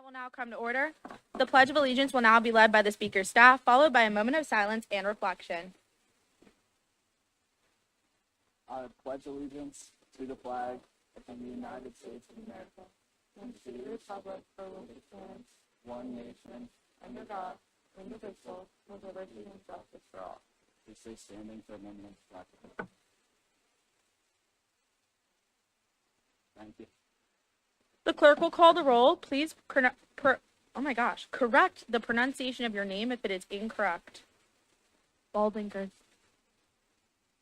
Will now come to order. The Pledge of Allegiance will now be led by the Speaker's staff, followed by a moment of silence and reflection. I pledge allegiance to the flag of the United States of America and to the republic for which it stands, one nation, under God, indivisible, with liberty and justice for all. Please stay standing for a moment of reflection. Thank you. The clerk will call the roll. Please correct the pronunciation of your name if it is incorrect. Baldinger,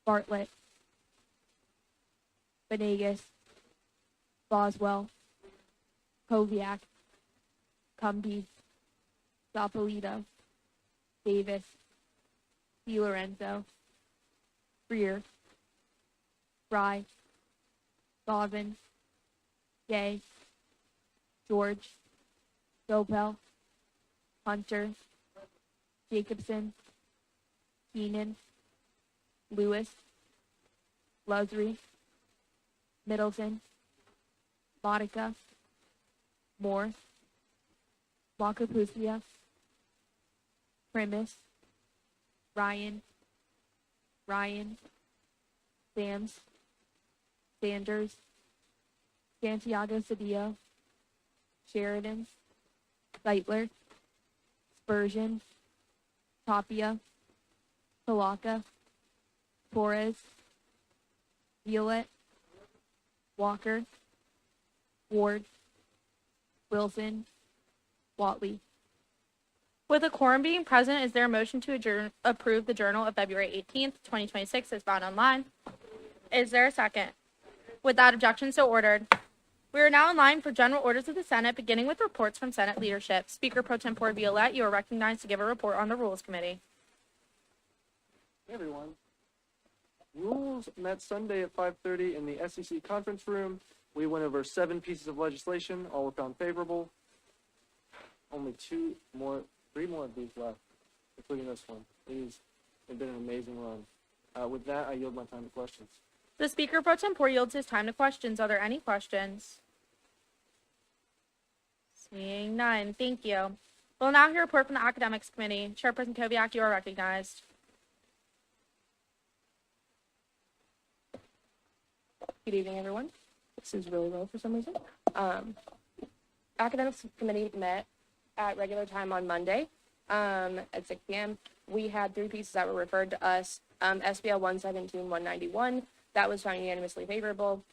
Bartlett, Venegas, Boswell, Koviak, Cumbie, Zapolito, Davis, DiLorenzo, Freer, Fry, Godwin, Gay, George, Dobell, Hunter, Jacobson, Keenan, Lewis, Lusry, Middleton, Monica, Moore, Wakapusia, Primus, Ryan, Sams, Sanders, Santiago Cedillo, Sheridan, Zeitler, Spurgeon, Tapia, Palaka, Torres, Violet, Walker, Ward, Wilson, Watley. With a quorum being present, is there a motion to approve the Journal of February 18th, 2026 as found online? Is there a second? Without objection, so ordered. We are now in line for general orders of the Senate, beginning with reports from Senate leadership. Speaker Pro Tempore Violette, you are recognized to give a report on the Rules Committee. Hey everyone. Rules met Sunday at 5:30 in the SEC conference room. We went over 7 pieces of legislation, all were found favorable. Only 3 more of these left, including this one. These have been an amazing run. With that, I yield my time to questions. The Speaker Pro Tempore yields his time to questions. Are there any questions? Seeing none, thank you. We'll now hear a report from the Academics Committee. Chairperson Koviak, you are recognized. Good evening, everyone. This is really low for some reason. Academics Committee met at regular time on Monday at 6 p.m. We had 3 pieces that were referred to us. SBL 117, 191, that was found unanimously favorable.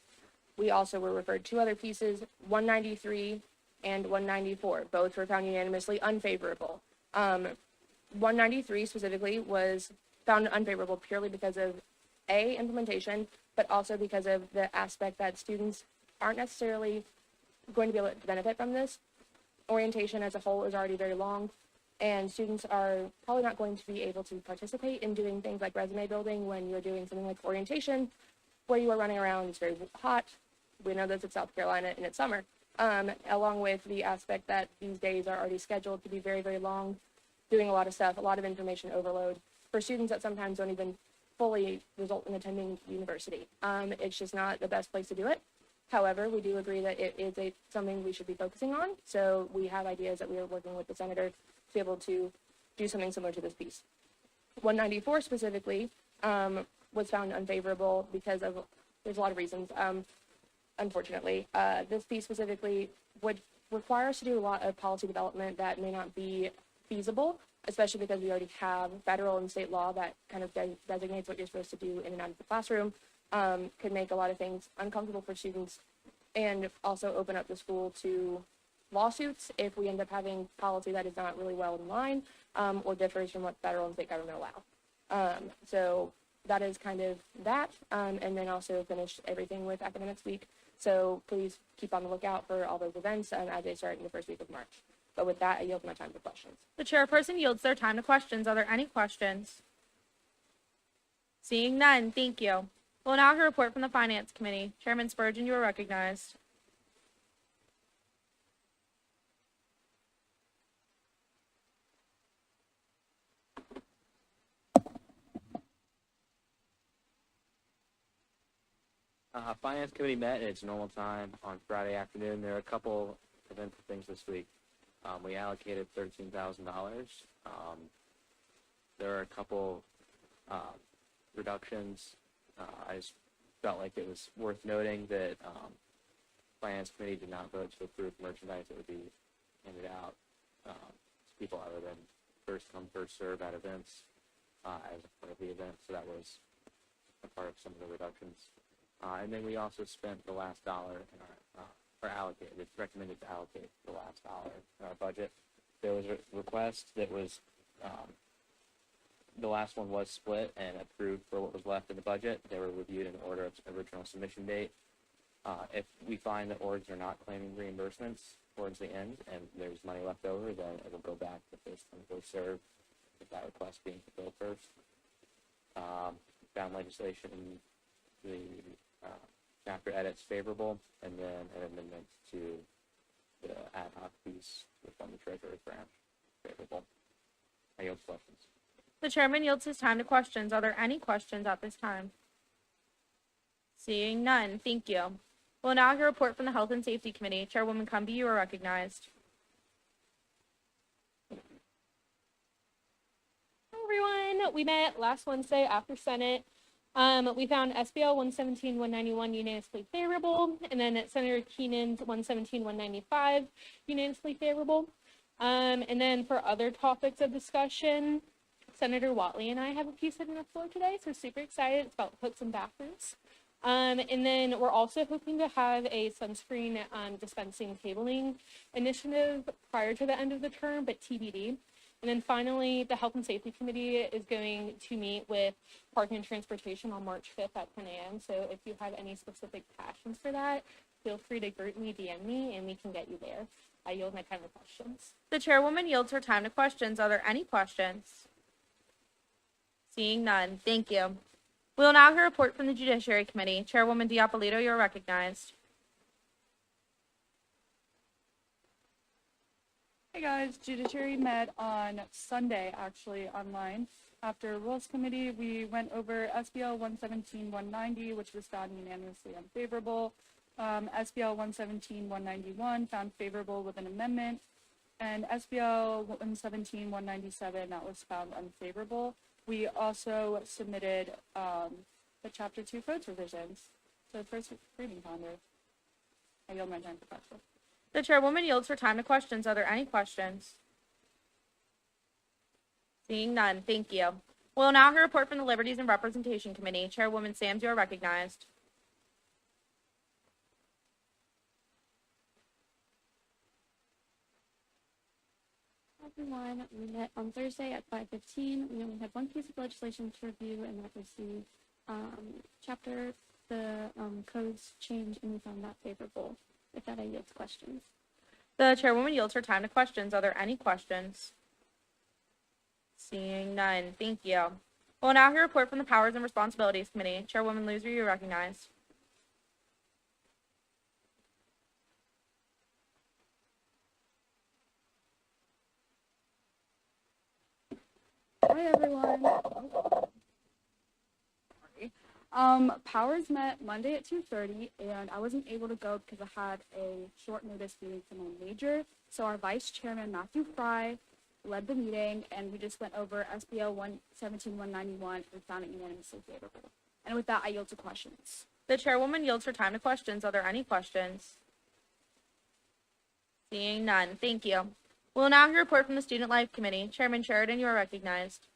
We also were referred 2 other pieces, 193 and 194. Both were found unanimously unfavorable. 193 specifically was found unfavorable purely because of implementation, but also because of the aspect that students aren't necessarily going to be able to benefit from this. Orientation as a whole is already very long, and students are probably not going to be able to participate in doing things like resume building when you're doing something like orientation, where you are running around. It's very hot. We know this in South Carolina and it's summer, along with the aspect that these days are already scheduled to be very, very long, doing a lot of stuff, a lot of information overload for students that sometimes don't even fully result in attending university. It's just not the best place to do it. However, we do agree that it is something we should be focusing on. So we have ideas that we are working with the senator to be able to do something similar to this piece. 194 specifically was found unfavorable because of, there's a lot of reasons, unfortunately. This piece specifically would require us to do a lot of policy development that may not be feasible, especially because we already have federal and state law that kind of designates what you're supposed to do in and out of the classroom. Could make a lot of things uncomfortable for students and also open up the school to lawsuits if we end up having policy that is not really well in line or differs from what federal and state government allow. So that is kind of that, and then also finished everything with Academics Week. So please keep on the lookout for all those events as they start in the first week of March. But with that, I yield my time for questions. The chairperson yields their time to questions. Are there any questions? Seeing none, thank you. We'll now hear a report from the Finance Committee. Chairman Spurgeon, you are recognized. Finance Committee met at its normal time on Friday afternoon. There are a couple eventful things this week. We allocated $13,000. There are a couple reductions. I just felt like it was worth noting that Finance Committee did not vote to approve merchandise that would be handed out to people other than first come, first serve at events as a part of the event. So that was a part of some of the reductions. And then we also spent the last dollar in our, or allocated, it's recommended to allocate the last dollar in our budget. There was a request that was, the last one was split and approved for what was left in the budget. They were reviewed in order of original submission date. If we find that orgs are not claiming reimbursements towards the end and there's money left over, then it'll go back to first come, first serve, with that request being fulfilled first. Found legislation in the chapter edits favorable, and then an amendment to the ad hoc piece within the treasurer's branch favorable. I yield questions. The chairman yields his time to questions. Are there any questions at this time? Seeing none, thank you. We'll now hear a report from the Health and Safety Committee. Chairwoman Cumby, you are recognized. Hi, everyone. We met last Wednesday after Senate. We found SBL 117-191 unanimously favorable, and then Senator Keenan's 117-195 unanimously favorable. And then for other topics of discussion, Senator Whatley and I have a piece on the floor today, so super excited. It's about hooks and bathrooms. And then we're also hoping to have a sunscreen dispensing cabling initiative prior to the end of the term, but TBD. And then finally, the Health and Safety Committee is going to meet with Parking and Transportation on March 5th at 10 a.m. So if you have any specific passions for that, feel free to group me, DM me, and we can get you there. I yield my time to questions. The chairwoman yields her time to questions. Are there any questions? Seeing none, thank you. We will now hear a report from the Judiciary Committee. Chairwoman Diapolito, you are recognized. Hey guys, Judiciary met on Sunday, actually, online. After Rules Committee, we went over SBL 117-190, which was found unanimously unfavorable. SBL 117-191 found favorable with an amendment. And SBL 117-197, that was found unfavorable. We also submitted the Chapter 2 codes revisions. So first reading calendar. I yield my time for questions. The chairwoman yields her time to questions. Are there any questions? Seeing none, thank you. We'll now hear a report from the Liberties and Representation Committee. Chairwoman Sams, you are recognized. Everyone, we met on Thursday at 5:15. We only had one piece of legislation to review, and that was the chapter, the codes change, and we found that favorable. With that, I yield to questions. The chairwoman yields her time to questions. Are there any questions? Seeing none, thank you. We'll now hear a report from the Powers and Responsibilities Committee. Chairwoman Loser, you are recognized. Hi everyone. Powers met Monday at 2:30, and I wasn't able to go because I had a short notice meeting for my major. So our Vice Chairman, Matthew Fry, led the meeting, and we just went over SBL 117-191 and found it unanimously favorable. And with that, I yield to questions. The chairwoman yields her time to questions. Are there any questions? Seeing none, thank you. We'll now hear a report from the Student Life Committee. Chairman Sheridan, you are recognized.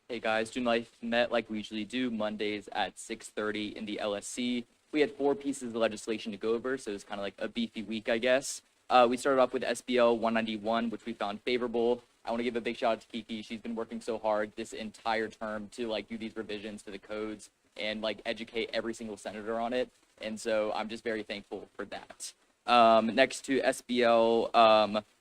Hey guys, Student Life met like we usually do Mondays at 6:30 in the LSC. We had 4 pieces of legislation to go over, so it was kind of like a beefy week, I guess. We started off with SBL 191, which we found favorable. I want to give a big shout out to Kiki. She's been working so hard this entire term to like do these revisions to the codes and like educate every single senator on it. And so I'm just very thankful for that. Next to SBL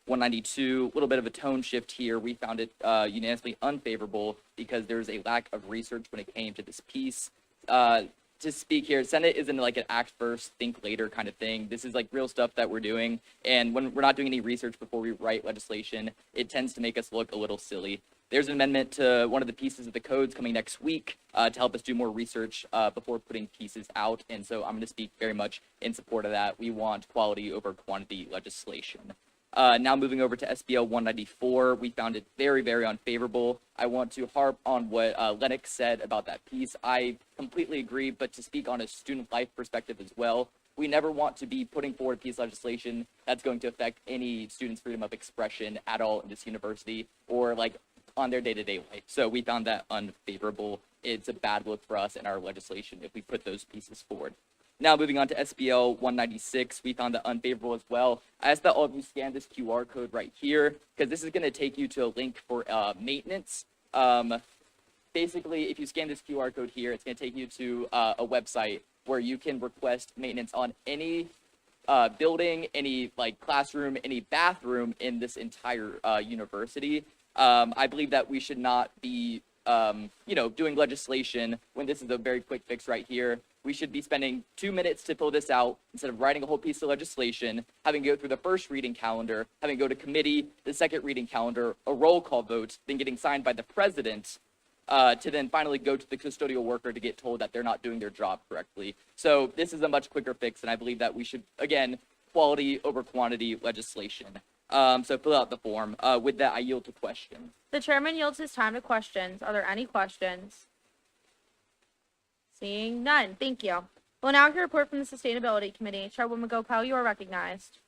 192, a little bit of a tone shift here. We found it unanimously unfavorable because there's a lack of research when it came to this piece. To speak here, Senate isn't like an act first, think later kind of thing. This is like real stuff that we're doing. And when we're not doing any research before we write legislation, it tends to make us look a little silly. There's an amendment to one of the pieces of the codes coming next week to help us do more research before putting pieces out. And so I'm going to speak very much in support of that. We want quality over quantity legislation. Now moving over to SBL 194, we found it very, very unfavorable. I want to harp on what Lennox said about that piece. I completely agree, but to speak on a student life perspective as well, we never want to be putting forward a piece of legislation that's going to affect any student's freedom of expression at all in this university or like on their day-to-day life. So we found that unfavorable. It's a bad look for us in our legislation if we put those pieces forward. Now moving on to SBL 196, we found that unfavorable as well. I ask that all of you scan this QR code right here because this is going to take you to a link for maintenance. Basically, if you scan this QR code here, it's going to take you to a website where you can request maintenance on any building, any like classroom, any bathroom in this entire university. I believe that we should not be, doing legislation when this is a very quick fix right here. We should be spending 2 minutes to fill this out instead of writing a whole piece of legislation, having to go through the first reading calendar, having to go to committee, the second reading calendar, a roll call vote, then getting signed by the president, to then finally go to the custodial worker to get told that they're not doing their job correctly. So this is a much quicker fix, and I believe that we should, again, quality over quantity legislation. So fill out the form. With that, I yield to questions. The chairman yields his time to questions. Are there any questions? Seeing none, thank you. We'll now hear a report from the Sustainability Committee. Chairwoman Gopal, you are recognized.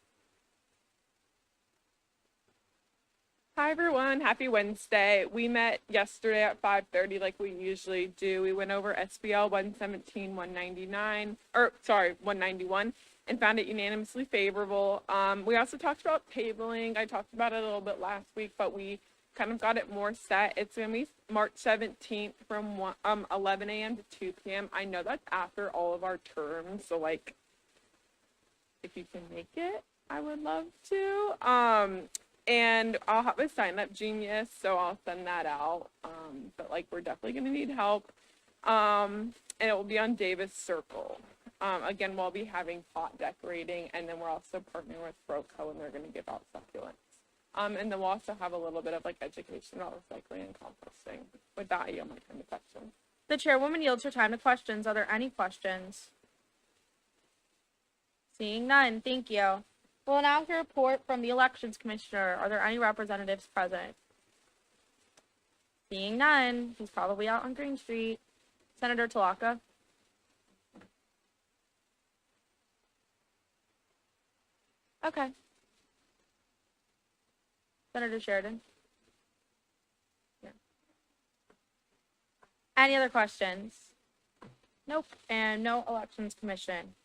Hi everyone, happy Wednesday. We met yesterday at 5:30 like we usually do. We went over SBL 117, 191 and found it unanimously favorable. We also talked about tabling. I talked about it a little bit last week, but we kind of got it more set. It's going to be March 17th from 11 a.m. to 2 p.m. I know that's after all of our terms, so like if you can make it, I would love to. And I'll have a sign up genius, so I'll send that out. But like we're definitely going to need help. And it will be on Davis Circle. Again, we'll be having pot decorating, and then we're also partnering with Froco, and they're going to give out succulents. And then we'll also have a little bit of like education about recycling and composting. With that, I yield my time to questions. The chairwoman yields her time to questions. Are there any questions? Seeing none, thank you. We'll now hear a report from the Elections Commissioner. Are there any representatives present? Seeing none, he's probably out on Green Street. Senator Talaka. Okay. Senator Sheridan. Yeah. Any other questions? Nope. And no Elections Commission.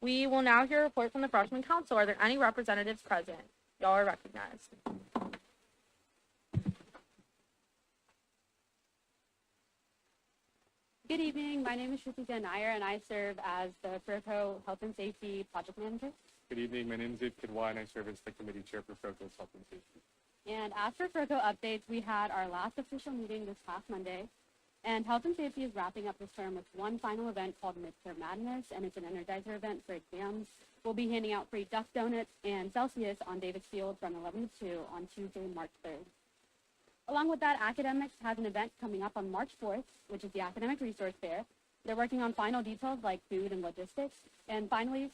We will now hear a report from the Freshman Council. Are there any representatives present? Y'all are recognized. Good evening. My name is Shrutika Nair, and I serve as the FERCO Health and Safety Project Manager. Good evening. My name is Abe Kidwa, and I serve as the committee chair for FERCO's Health and Safety. And as for FERCO updates, we had our last official meeting this past Monday, and Health and Safety is wrapping up this term with one final event called Midterm Madness, and it's an energizer event for exams. We'll be handing out free Duck Donuts and Celsius on Davis Field from 11 to 2 on Tuesday, March 3rd. Along with that, Academics has an event coming up on March 4th, which is the Academic Resource Fair. They're working on final details like food and logistics. And finally,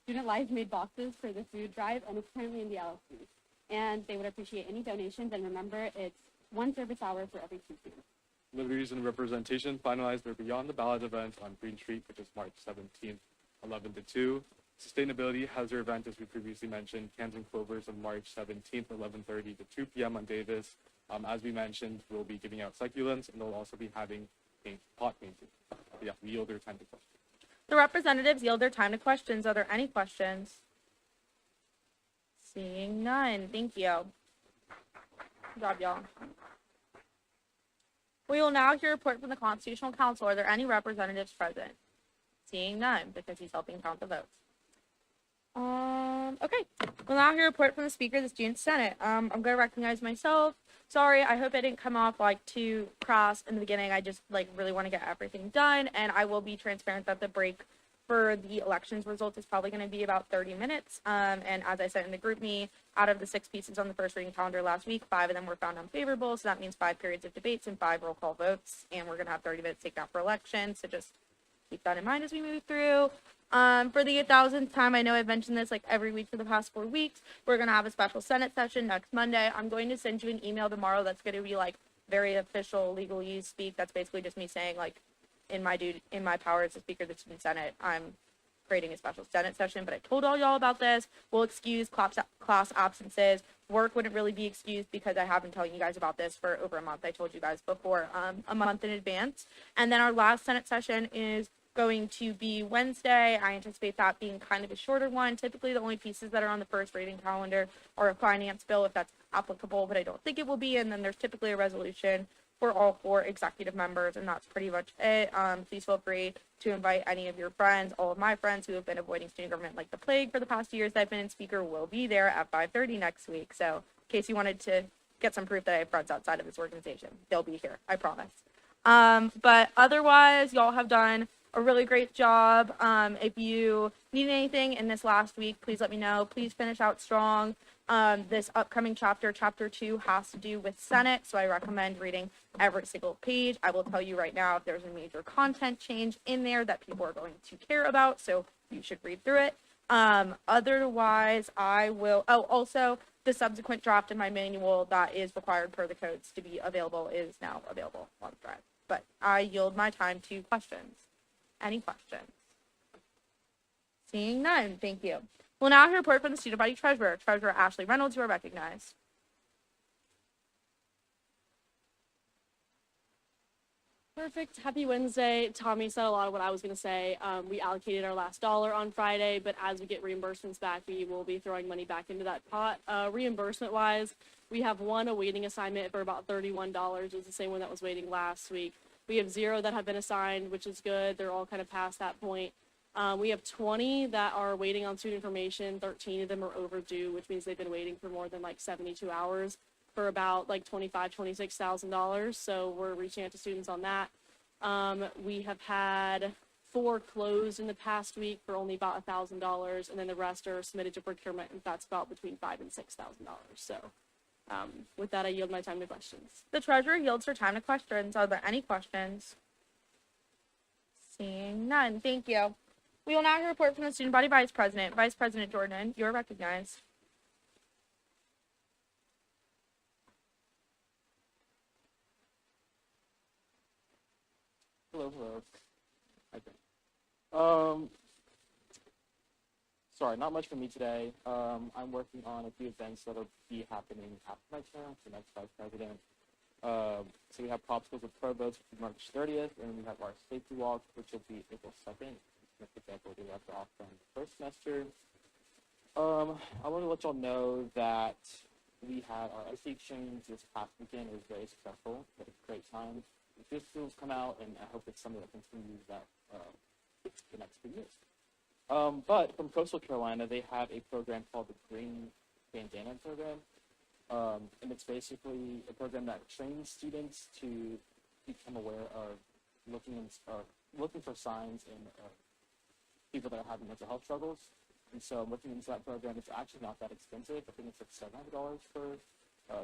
Student Life made boxes for the food drive, and it's currently in the LLC. And they would appreciate any donations, and remember, it's one service hour for every 2 students. Liberties and representation finalized their Beyond the Ballot event on Green Street, which is March 17th, 11 to 2. Sustainability has their event, as we previously mentioned, Cans and Clovers on March 17th, 11:30 to 2 p.m. on Davis. As we mentioned, we'll be giving out succulents, and they'll also be having pot painting. Yeah, we yield their time to questions. The representatives yield their time to questions. Are there any questions? Seeing none, thank you. Good job, y'all. We will now hear a report from the Constitutional Council. Are there any representatives present? Seeing none, because he's helping count the votes. Okay. We'll now hear a report from the Speaker of the Student Senate. I'm going to recognize myself. Sorry, I hope I didn't come off like too crass in the beginning. I just like really want to get everything done, and I will be transparent that the break for the elections results is probably going to be about 30 minutes. And as I said in the group me, out of the 6 pieces on the first reading calendar last week, 5 of them were found unfavorable. So that means 5 periods of debates and 5 roll call votes. And we're going to have 30 minutes taken out for elections. So just keep that in mind as we move through. For the 8,000th time, I know I've mentioned this like every week for the past 4 weeks. We're going to have a special Senate session next Monday. I'm going to send you an email tomorrow that's going to be like very official legalese speak. That's basically just me saying like in my power as the Speaker of the Student Senate, I'm creating a special Senate session, but I told all y'all about this. We'll excuse class absences. Work wouldn't really be excused because I have been telling you guys about this for over a month. I told you guys before, a month in advance. And then our last Senate session is going to be Wednesday. I anticipate that being kind of a shorter one. Typically, the only pieces that are on the first reading calendar are a finance bill, if that's applicable, but I don't think it will be. And then there's typically a resolution for all 4 executive members, and that's pretty much it. Please feel free to invite any of your friends. All of my friends who have been avoiding student government like the plague for the past 2 years that I've been in speaker will be there at 5:30 next week. So in case you wanted to get some proof that I have friends outside of this organization, they'll be here, I promise. But otherwise, y'all have done a really great job. If you need anything in this last week, please let me know. Please finish out strong. This upcoming chapter 2, has to do with Senate, so I recommend reading every single page. I will tell you right now if there's a major content change in there that people are going to care about, so you should read through it. Otherwise, I will, also, the subsequent draft in my manual that is required per the codes to be available is now available on Thread. But I yield my time to questions. Any questions? Seeing none, thank you. We'll now hear a report from the student body treasurer. Treasurer Ashley Reynolds, you are recognized. Perfect. Happy Wednesday. Tommy said a lot of what I was going to say. We allocated our last dollar on Friday, but as we get reimbursements back, we will be throwing money back into that pot. Reimbursement-wise, we have one awaiting assignment for about $31. It's the same one that was waiting last week. We have 0 that have been assigned, which is good. They're all kind of past that point. We have 20 that are waiting on student information. 13 of them are overdue, which means they've been waiting for more than like 72 hours for about like $26,000. So we're reaching out to students on that. We have had 4 closed in the past week for only about $1,000, and then the rest are submitted to procurement, and that's about between $5,000 and $6,000. So with that, I yield my time to questions. The treasurer yields her time to questions. Are there any questions? Seeing none, thank you. We will now hear a report from the student body vice president. Vice President Jordan, you are recognized. Hello. Okay. Sorry, not much for me today. I'm working on a few events that'll be happening after my term, so next vice president. So we have popsicles with provost, which is March 30th, and we have our safety walk, which will be April 2nd. Example, we left off from the first semester. I want to let y'all know that we had our SC exchange this past weekend. It was very successful. We had a great time. The fifth schools come out, and I hope it's something that continues that the next few years. But from Coastal Carolina, they have a program called the Green Bandana Program. And it's basically a program that trains students to become aware of looking for signs in people that are having mental health struggles. And so looking into that program, it's actually not that expensive. I think it's like $700 for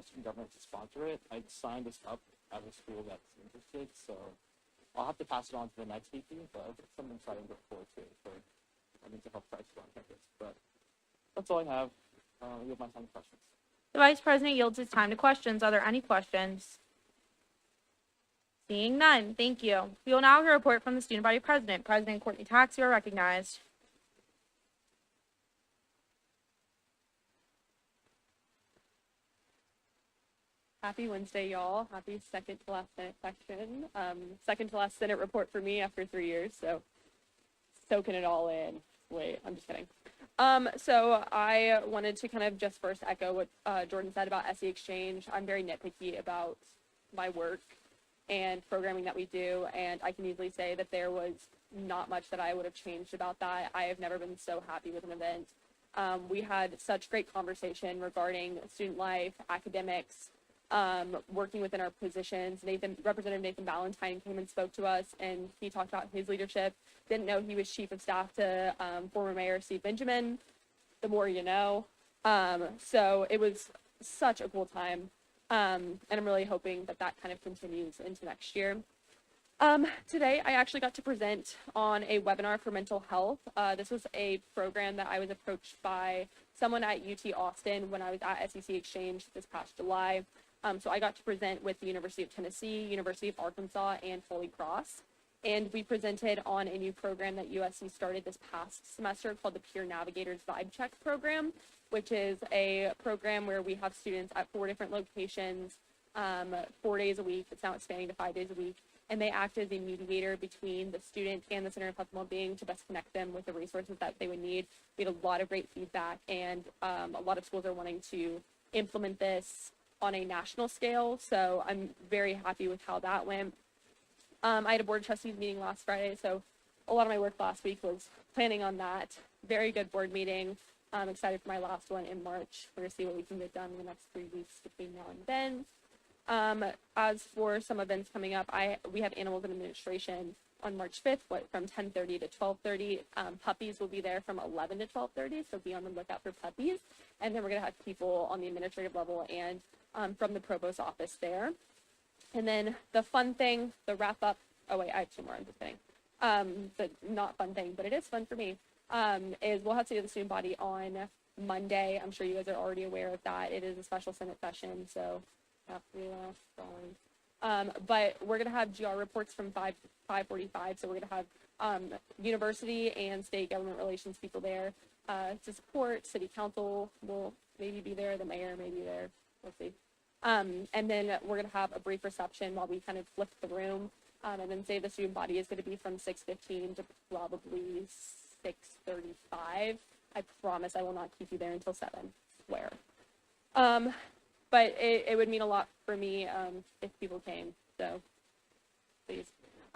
student government to sponsor it. I signed this up as a school that's interested, so I'll have to pass it on to the next VP, but it's something to try to look forward to for mental health crisis on campus. But that's all I have. We have my time for questions. The vice president yields his time to questions. Are there any questions? Seeing none, thank you. We will now hear a report from the student body president. President Courtney Tax, you are recognized. Happy Wednesday, y'all. Happy second to last Senate section. Second to last Senate report for me after 3 years, so soaking it all in. Wait, I'm just kidding. So I wanted to kind of just first echo what Jordan said about SE Exchange. I'm very nitpicky about my work and programming that we do, and I can easily say that there was not much that I would have changed about that. I have never been so happy with an event. We had such great conversation regarding student life, academics, working within our positions. Representative Nathan Valentine came and spoke to us, and he talked about his leadership. Didn't know he was chief of staff to former Mayor Steve Benjamin. The more you know. So it was such a cool time, and I'm really hoping that that kind of continues into next year. Today, I actually got to present on a webinar for mental health. This was a program that I was approached by someone at UT Austin when I was at SEC Exchange this past July. So I got to present with the University of Tennessee, University of Arkansas, and Holy Cross. And we presented on a new program that USC started this past semester called the Peer Navigators Vibe Check program, which is a program where we have students at 4 different locations, 4 days a week. It's now expanding to 5 days a week. And they act as a mediator between the student and the Center of Health and Wellbeing to best connect them with the resources that they would need. We had a lot of great feedback, and a lot of schools are wanting to implement this on a national scale. So I'm very happy with how that went. I had a board of trustees meeting last Friday, so a lot of my work last week was planning on that. Very good board meeting. I'm excited for my last one in March. We're going to see what we can get done in the next 3 weeks between now and then. As for some events coming up, we have Animals in Administration on March 5th, from 10:30 to 12:30. Puppies will be there from 11 to 12:30, so be on the lookout for puppies. And then we're going to have people on the administrative level and from the provost office there. And then the fun thing, the wrap up, oh wait, I have 2 more, I'm just kidding. The not fun thing, but it is fun for me, is we'll have to do the student body on Monday. I'm sure you guys are already aware of that. It is a special Senate session, so have to but we're going to have GR reports from 5:45, so we're going to have university and state government relations people there to support. City council will maybe be there, the mayor may be there, we'll see. And then we're going to have a brief reception while we kind of flip the room, and then say the student body is going to be from 6:15 to probably 6:35. I promise I will not keep you there until 7, swear. But it would mean a lot for me if people came, so please.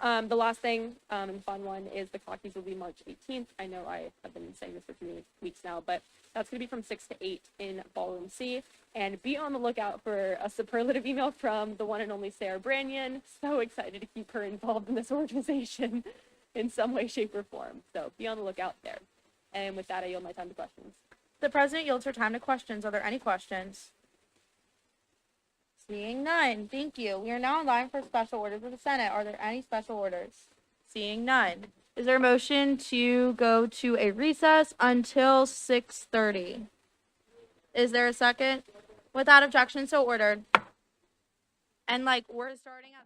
The last thing and fun one is the clockies will be March 18th. I know I have been saying this for 3 weeks now, but that's going to be from 6 to 8 in Ballroom C. And be on the lookout for a superlative email from the one and only Sarah Branyan. So excited to keep her involved in this organization in some way, shape, or form. So be on the lookout there. And with that, I yield my time to questions. The president yields her time to questions. Are there any questions? Seeing none, thank you. We are now in line for special orders of the Senate. Are there any special orders? Seeing none. Is there a motion to go to a recess until 6:30? Is there a second? Without objection, so ordered. And we're starting at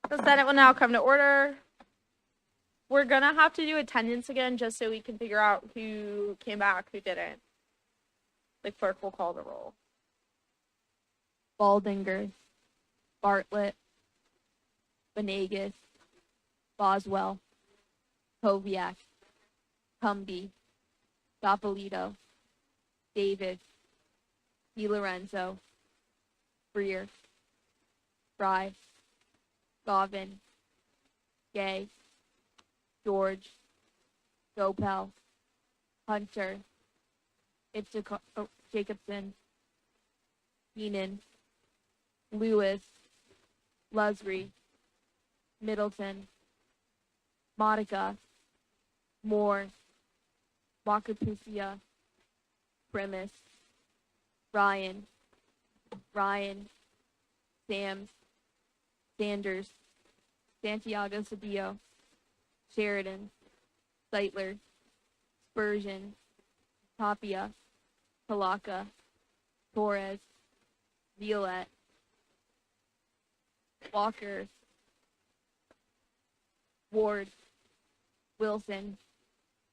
The Senate will now come to order. We're gonna have to do attendance again just so we can figure out who came back, who didn't. The clerk will call the roll. Baldinger, Bartlett, Venegas, Boswell, Koviak, Cumby, Doppolito, Davis, DiLorenzo, Freer, Fry, Govan, Gay, George, Gopel, Hunter, Jacobson, Keenan, Lewis, Lusry, Middleton, Monica, Moore, Wakapusia, Primus, Ryan, Sams, Sanders, Santiago Cedillo, Sheridan, Seitler, Spurgeon, Tapia, Palaka, Torres, Violette, Walker, Ward, Wilson,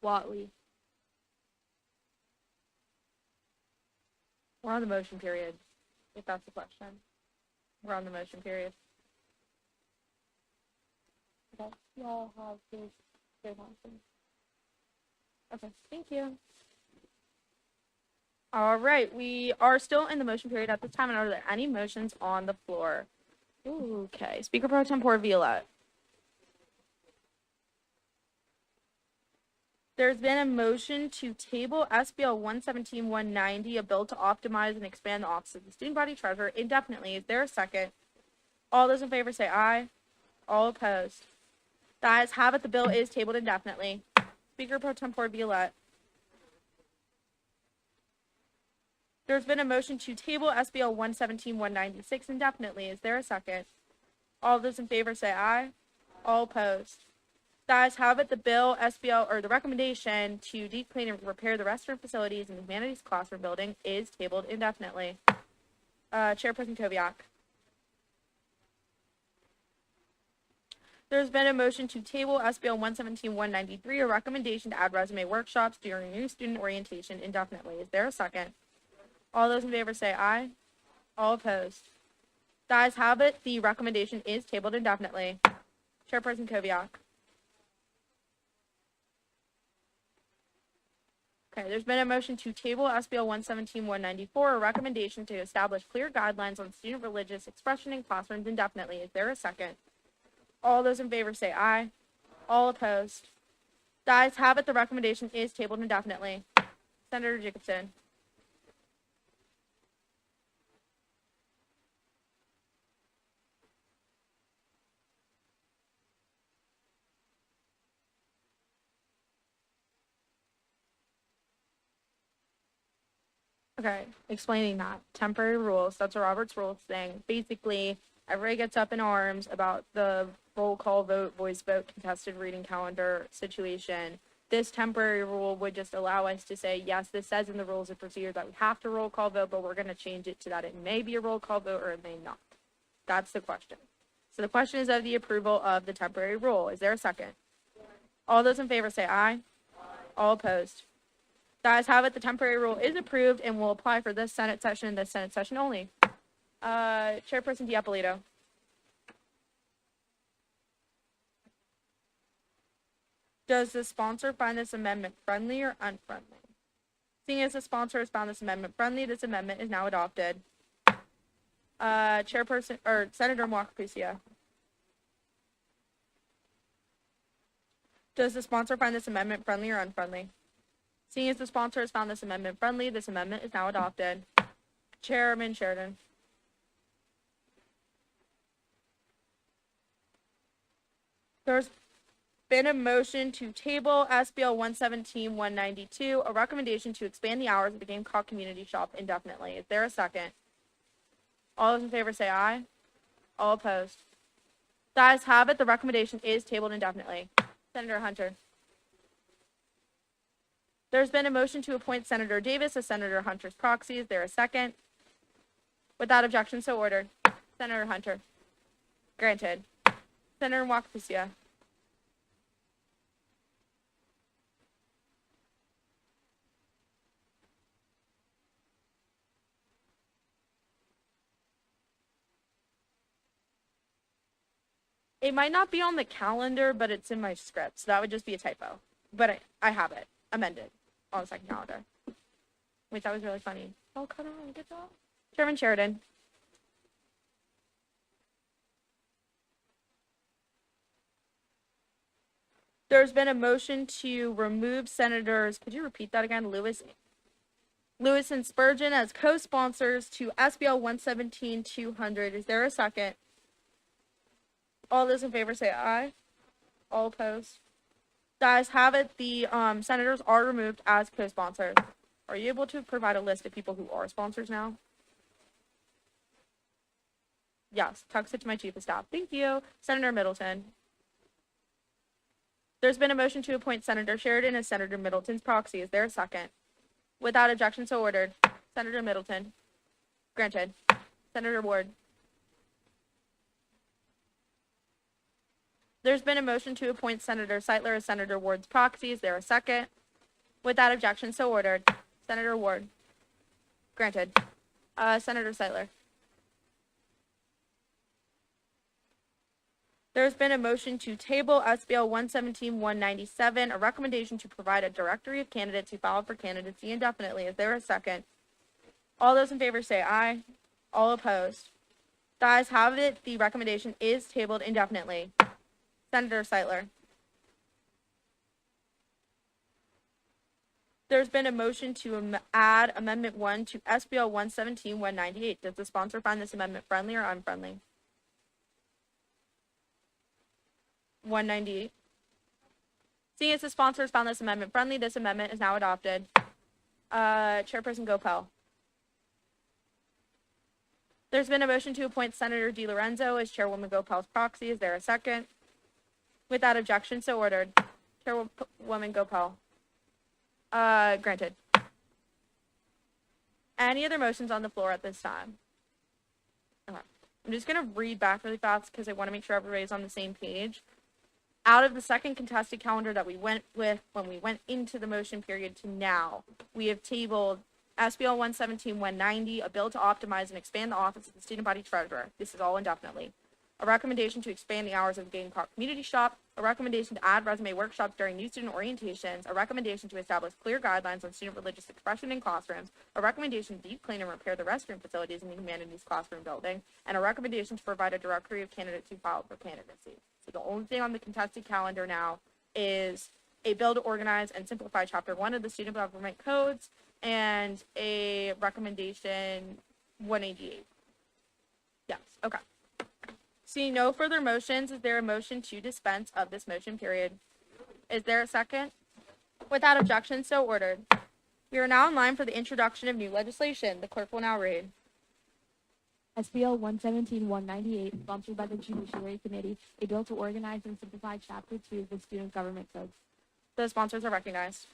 Watley. We're on the motion period, if that's the question. We're on the motion period. Okay, y'all have this great option. Okay, thank you. All right, we are still in the motion period at this time, and are there any motions on the floor? Okay, Speaker Pro Tempore Violette. There's been a motion to table SBL 117-190, a bill to optimize and expand the office of the student body treasurer indefinitely. Is there a second? All those in favor say aye. All opposed. The ayes have it. The bill is tabled indefinitely. Speaker Pro Tempore Violette. There's been a motion to table SBL 117-196 indefinitely. Is there a second? All those in favor say aye. All opposed. The ayes have it. The bill, SBL, or the recommendation to deep clean and repair the restroom facilities in the humanities classroom building is tabled indefinitely. Chairperson Koviak. There's been a motion to table SBL 117-193, a recommendation to add resume workshops during new student orientation indefinitely. Is there a second? All those in favor say aye. All opposed. The ayes have it. The recommendation is tabled indefinitely. Chairperson Koviak. Okay, there's been a motion to table SBL 117-194, a recommendation to establish clear guidelines on student religious expression in classrooms indefinitely. Is there a second? All those in favor say aye. All opposed. The ayes have it. The recommendation is tabled indefinitely. Senator Jacobson. Okay, explaining that. Temporary rules, that's a Robert's Rules thing. Basically, everybody gets up in arms about the roll call vote, voice vote, contested reading calendar situation. This temporary rule would just allow us to say, yes, this says in the rules of procedure that we have to roll call vote, but we're going to change it to that it may be a roll call vote or it may not. That's the question. So the question is of the approval of the temporary rule. Is there a second? All those in favor say aye. All opposed. The ayes have it. The temporary rule is approved and will apply for this Senate session and this Senate session only. Chairperson Doppolito. Does the sponsor find this amendment friendly or unfriendly? Seeing as the sponsor has found this amendment friendly, this amendment is now adopted. Chairperson or Senator Wakapusia. Does the sponsor find this amendment friendly or unfriendly? Seeing as the sponsor has found this amendment friendly, this amendment is now adopted. Chairman Sheridan. There's been a motion to table SBL 117-192, a recommendation to expand the hours of the Gamecock Community Shop indefinitely. Is there a second? All those in favor say aye. All opposed. The ayes have it. The recommendation is tabled indefinitely. Senator Hunter. There's been a motion to appoint Senator Davis as Senator Hunter's proxy. Is there a second? Without objection, so ordered. Senator Hunter. Granted. Senator Wakapusia. It might not be on the calendar, but it's in my script, so that would just be a typo. But I have it amended on the second calendar. Wait, that was really funny. Oh, cut on, good job. Chairman Sheridan. There's been a motion to remove Senators, could you repeat that again? Lewis and Spurgeon as co-sponsors to SBL 117-200. Is there a second? All those in favor say aye. All opposed? Guys, have it. The senators are removed as co-sponsors. Are you able to provide a list of people who are sponsors now? Yes, text it to my chief of staff. Thank you. Senator Middleton. There's been a motion to appoint Senator Sheridan as Senator Middleton's proxy. Is there a second? Without objection, so ordered. Senator Middleton. Granted. Senator Ward. There's been a motion to appoint Senator Seitler as Senator Ward's proxy. Is there a second? Without objection, so ordered. Senator Ward. Granted. Senator Seitler. There's been a motion to table SBL 117-197, a recommendation to provide a directory of candidates who filed for candidacy indefinitely. Is there a second? All those in favor say aye. All opposed? The ayes have it. The recommendation is tabled indefinitely. Senator Seitler. There's been a motion to add Amendment 1 to SBL 117-198. Does the sponsor find this amendment friendly or unfriendly? 198. Seeing as the sponsors found this amendment friendly, this amendment is now adopted. Chairperson Gopel. There's been a motion to appoint Senator DiLorenzo as Chairwoman Gopel's proxy. Is there a second? Without objection, so ordered. Chairwoman Gopel. Granted. Any other motions on the floor at this time? Okay. I'm just going to read back really fast because I want to make sure everybody's on the same page. Out of the second contested calendar that we went with when we went into the motion period to now, we have tabled SBL 117-190, a bill to optimize and expand the office of the student body treasurer. This is all indefinitely. A recommendation to expand the hours of the Gamecock Community Shop, a recommendation to add resume workshops during new student orientations, a recommendation to establish clear guidelines on student religious expression in classrooms, a recommendation to deep clean and repair the restroom facilities in the humanities classroom building, and a recommendation to provide a directory of candidates who filed for candidacy. So the only thing on the contested calendar now is a bill to organize and simplify Chapter 1 of the Student Government Codes and a recommendation 188. Yes, okay. Seeing no further motions, is there a motion to dispense of this motion period? Is there a second? Without objection, so ordered. We are now in line for the introduction of new legislation. The clerk will now read. SBL 117-198, sponsored by the Judiciary Committee, a bill to organize and simplify Chapter 2 of the Student Government Code. The sponsors are recognized.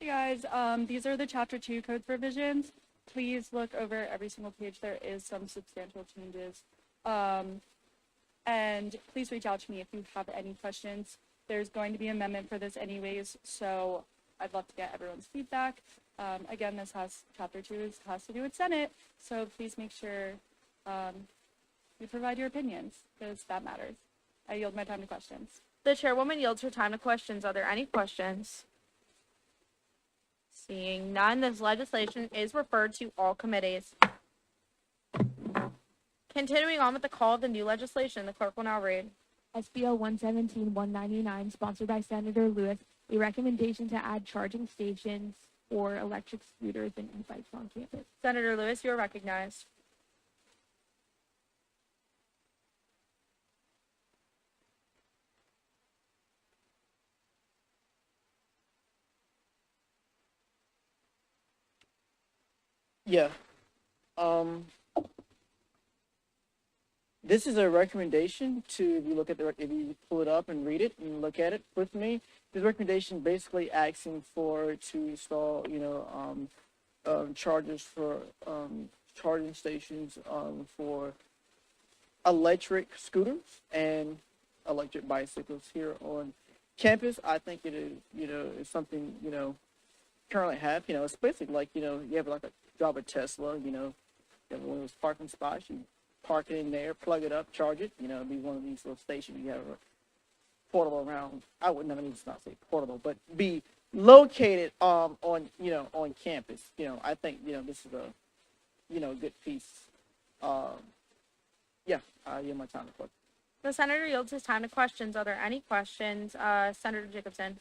Hey guys, these are the Chapter 2 code provisions. Please look over every single page. There is some substantial changes. And please reach out to me if you have any questions. There's going to be an amendment for this anyways, so I'd love to get everyone's feedback. Again, Chapter 2 has to do with Senate, so please make sure you provide your opinions, because that matters. I yield my time to questions. The chairwoman yields her time to questions. Are there any questions? Seeing none, this legislation is referred to all committees. Continuing on with the call of the new legislation, the clerk will now read. SBL 117-199, sponsored by Senator Lewis, a recommendation to add charging stations for electric scooters and e-bikes on campus. Senator Lewis, you are recognized. Yeah. This is a recommendation to, if you pull it up and read it and look at it with me, this recommendation basically asking to install, chargers for, charging stations, for electric scooters and electric bicycles here on campus. I think it is, is something, currently have, it's basically like, you have like a drive a Tesla, you have one of those parking spots, you park it in there, plug it up, charge it, it'd be one of these little stations you have portable around. I would never need to not say portable, but be located on on campus. I think this is a good piece. Yeah, I yield my time to question. The senator yields his time to questions. Are there any questions? Senator Jacobson.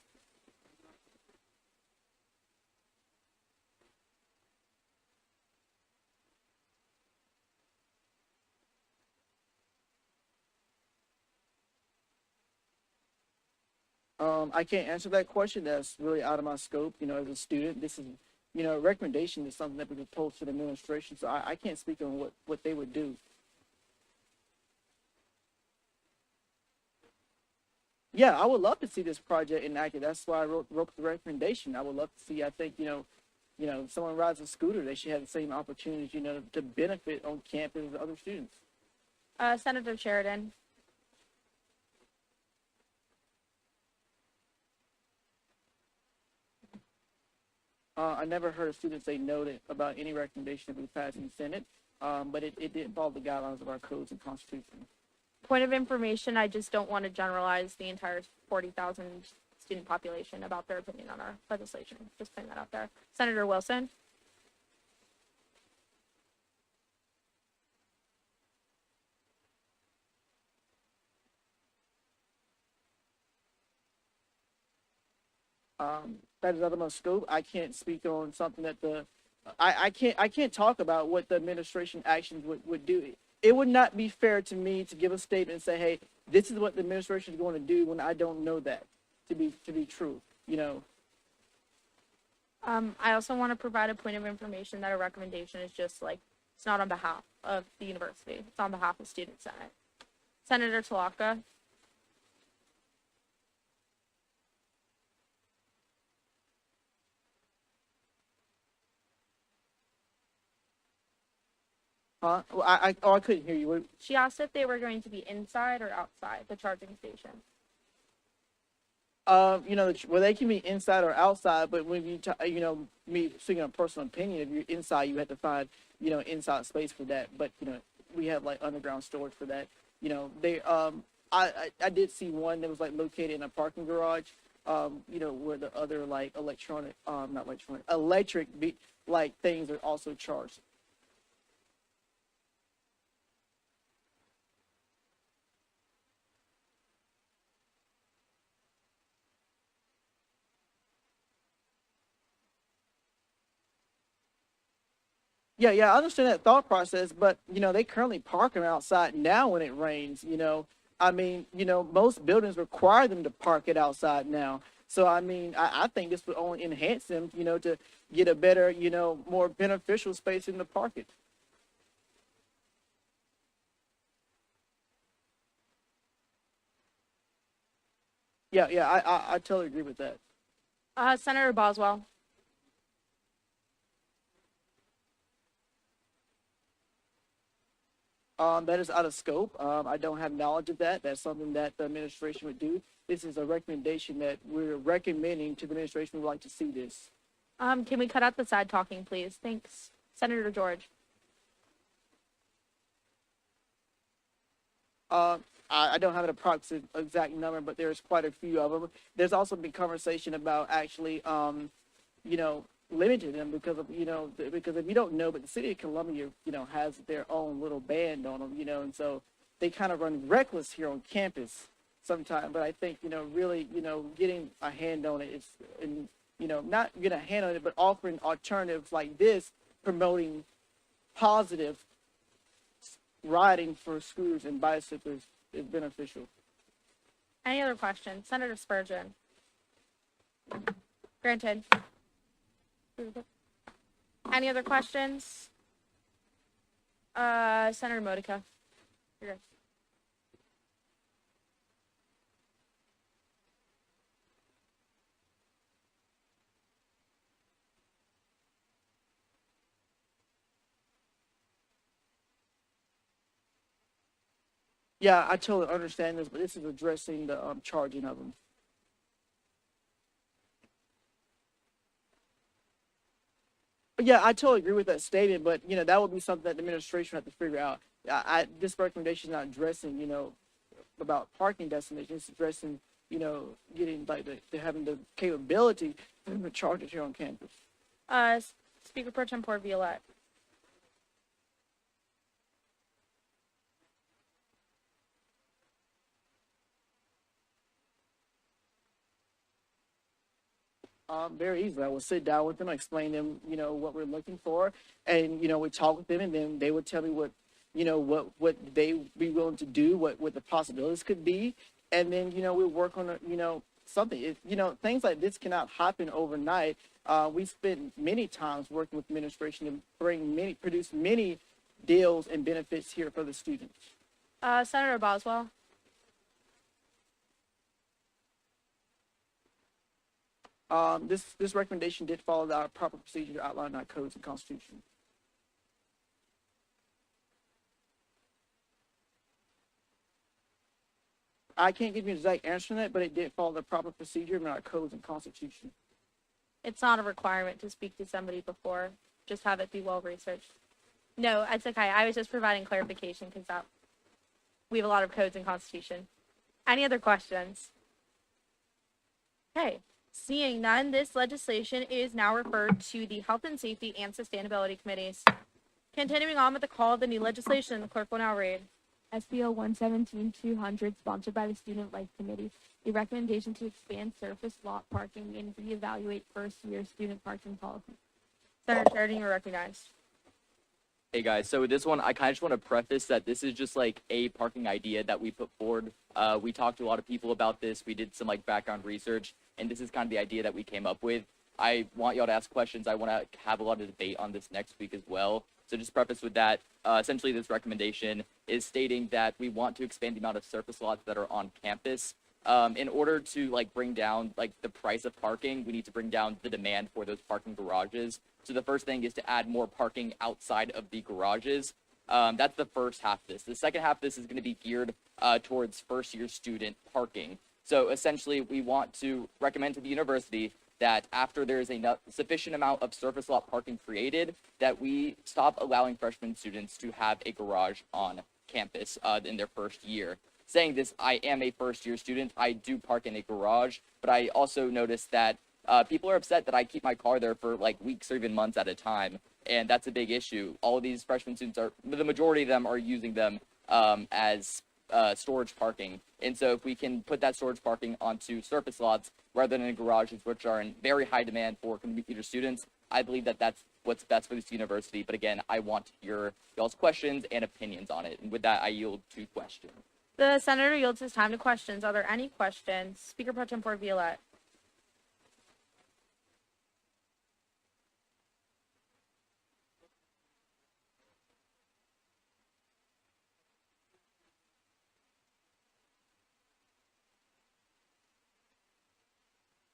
I can't answer that question. That's really out of my scope. As a student, this is, a recommendation is something that we propose to the administration. So I can't speak on what they would do. Yeah, I would love to see this project enacted. That's why I wrote the recommendation. I would love to see. I think someone rides a scooter, they should have the same opportunities, to benefit on campus as other students. Senator Sheridan. I never heard a student say no about any recommendation that we passed in the Senate, but it didn't follow the guidelines of our codes and constitution. Point of information, I just don't want to generalize the entire 40,000 student population about their opinion on our legislation. Just putting that out there. Senator Wilson. That is out of my scope. I can't speak on something that I can't talk about what the administration actions would do. It would not be fair to me to give a statement and say, hey, this is what the administration is going to do when I don't know that to be true. I also want to provide a point of information that a recommendation is just like, it's not on behalf of the university. It's on behalf of Student Senate. Senator Talaka. Huh? Well, I couldn't hear you. She asked if they were going to be inside or outside the charging station. Well, they can be inside or outside, but when me speaking of personal opinion, if you're inside, you have to find, inside space for that. But, we have like underground storage for that. I did see one that was like located in a parking garage, where the other like electric like things are also charged. Yeah, I understand that thought process, but they currently park them outside now when it rains. I mean, most buildings require them to park it outside now. So I mean, I think this would only enhance them, to get a better, more beneficial space in the parking. Yeah, I totally agree with that. Senator Boswell. That is out of scope. I don't have knowledge of that. That's something that the administration would do. This is a recommendation that we're recommending to the administration. We'd like to see this. Can we cut out the side talking, please? Thanks. Senator George. I don't have an approximate exact number, but there's quite a few of them. There's also been conversation about actually, limiting them because if you don't know, but the city of Columbia, has their own little band on them, and so they kind of run reckless here on campus sometimes. But I think, really, getting a hand on it is, and, not getting a hand on it, but offering alternatives like this, promoting positive riding for scooters and bicycles is beneficial. Any other questions? Senator Spurgeon. Granted. Any other questions? Senator Modica. You're good. Yeah, I totally understand this, but this is addressing the charging of them. But yeah, I totally agree with that statement, but you know that would be something that the administration would have to figure out. This recommendation is not addressing, you know, about parking destinations. It's addressing, you know, getting like the having the capability to charge it here on campus. Speaker Pro Tempore Violette. Very easily. I would sit down with them, explain them, you know, what we're looking for, and you know, we talk with them, and then they would tell me what, you know, what they be willing to do, what the possibilities could be, and then you know, we work on you know, something. You know, things like this cannot happen overnight. We spent many times working with administration to produce many deals and benefits here for the students. Senator Boswell. This recommendation did follow our proper procedure outlined in our codes and constitution. I can't give you an exact answer on that, but it did follow the proper procedure in our codes and constitution. It's not a requirement to speak to somebody before. Just have it be well researched. No, it's okay. I was just providing clarification because we have a lot of codes and constitution. Any other questions? Okay. Seeing none, this legislation is now referred to the Health and Safety and Sustainability Committees. Continuing on with the call of the new legislation, the clerk will now read. SBL 117-200, sponsored by the Student Life Committee, a recommendation to expand surface lot parking and reevaluate first-year student parking policy. Senator Sheridan, you're recognized. Hey guys, so with this one, I kind of just want to preface that this is just like a parking idea that we put forward. We talked to a lot of people about this. We did some like background research, and this is kind of the idea that we came up with. I want y'all to ask questions. I want to have a lot of debate on this next week as well. So just preface with that, essentially this recommendation is stating that we want to expand the amount of surface lots that are on campus. In order to like bring down like the price of parking, we need to bring down the demand for those parking garages. So the first thing is to add more parking outside of the garages. That's the first half of this. The second half of this is going to be geared towards first-year student parking. So essentially, we want to recommend to the university that after there's a sufficient amount of surface lot parking created, that we stop allowing freshman students to have a garage on campus in their first year. Saying this, I am a first-year student. I do park in a garage, but I also noticed that people are upset that I keep my car there for like weeks or even months at a time, and that's a big issue. All of these freshman students the majority of them are using them as storage parking. And so if we can put that storage parking onto surface lots rather than in garages, which are in very high demand for computer students, I believe that that's what's best for this university. But again, I want to hear y'all's questions and opinions on it. And with that, I yield to questions. The senator yields his time to questions. Are there any questions? Speaker Pro Tempore Violette.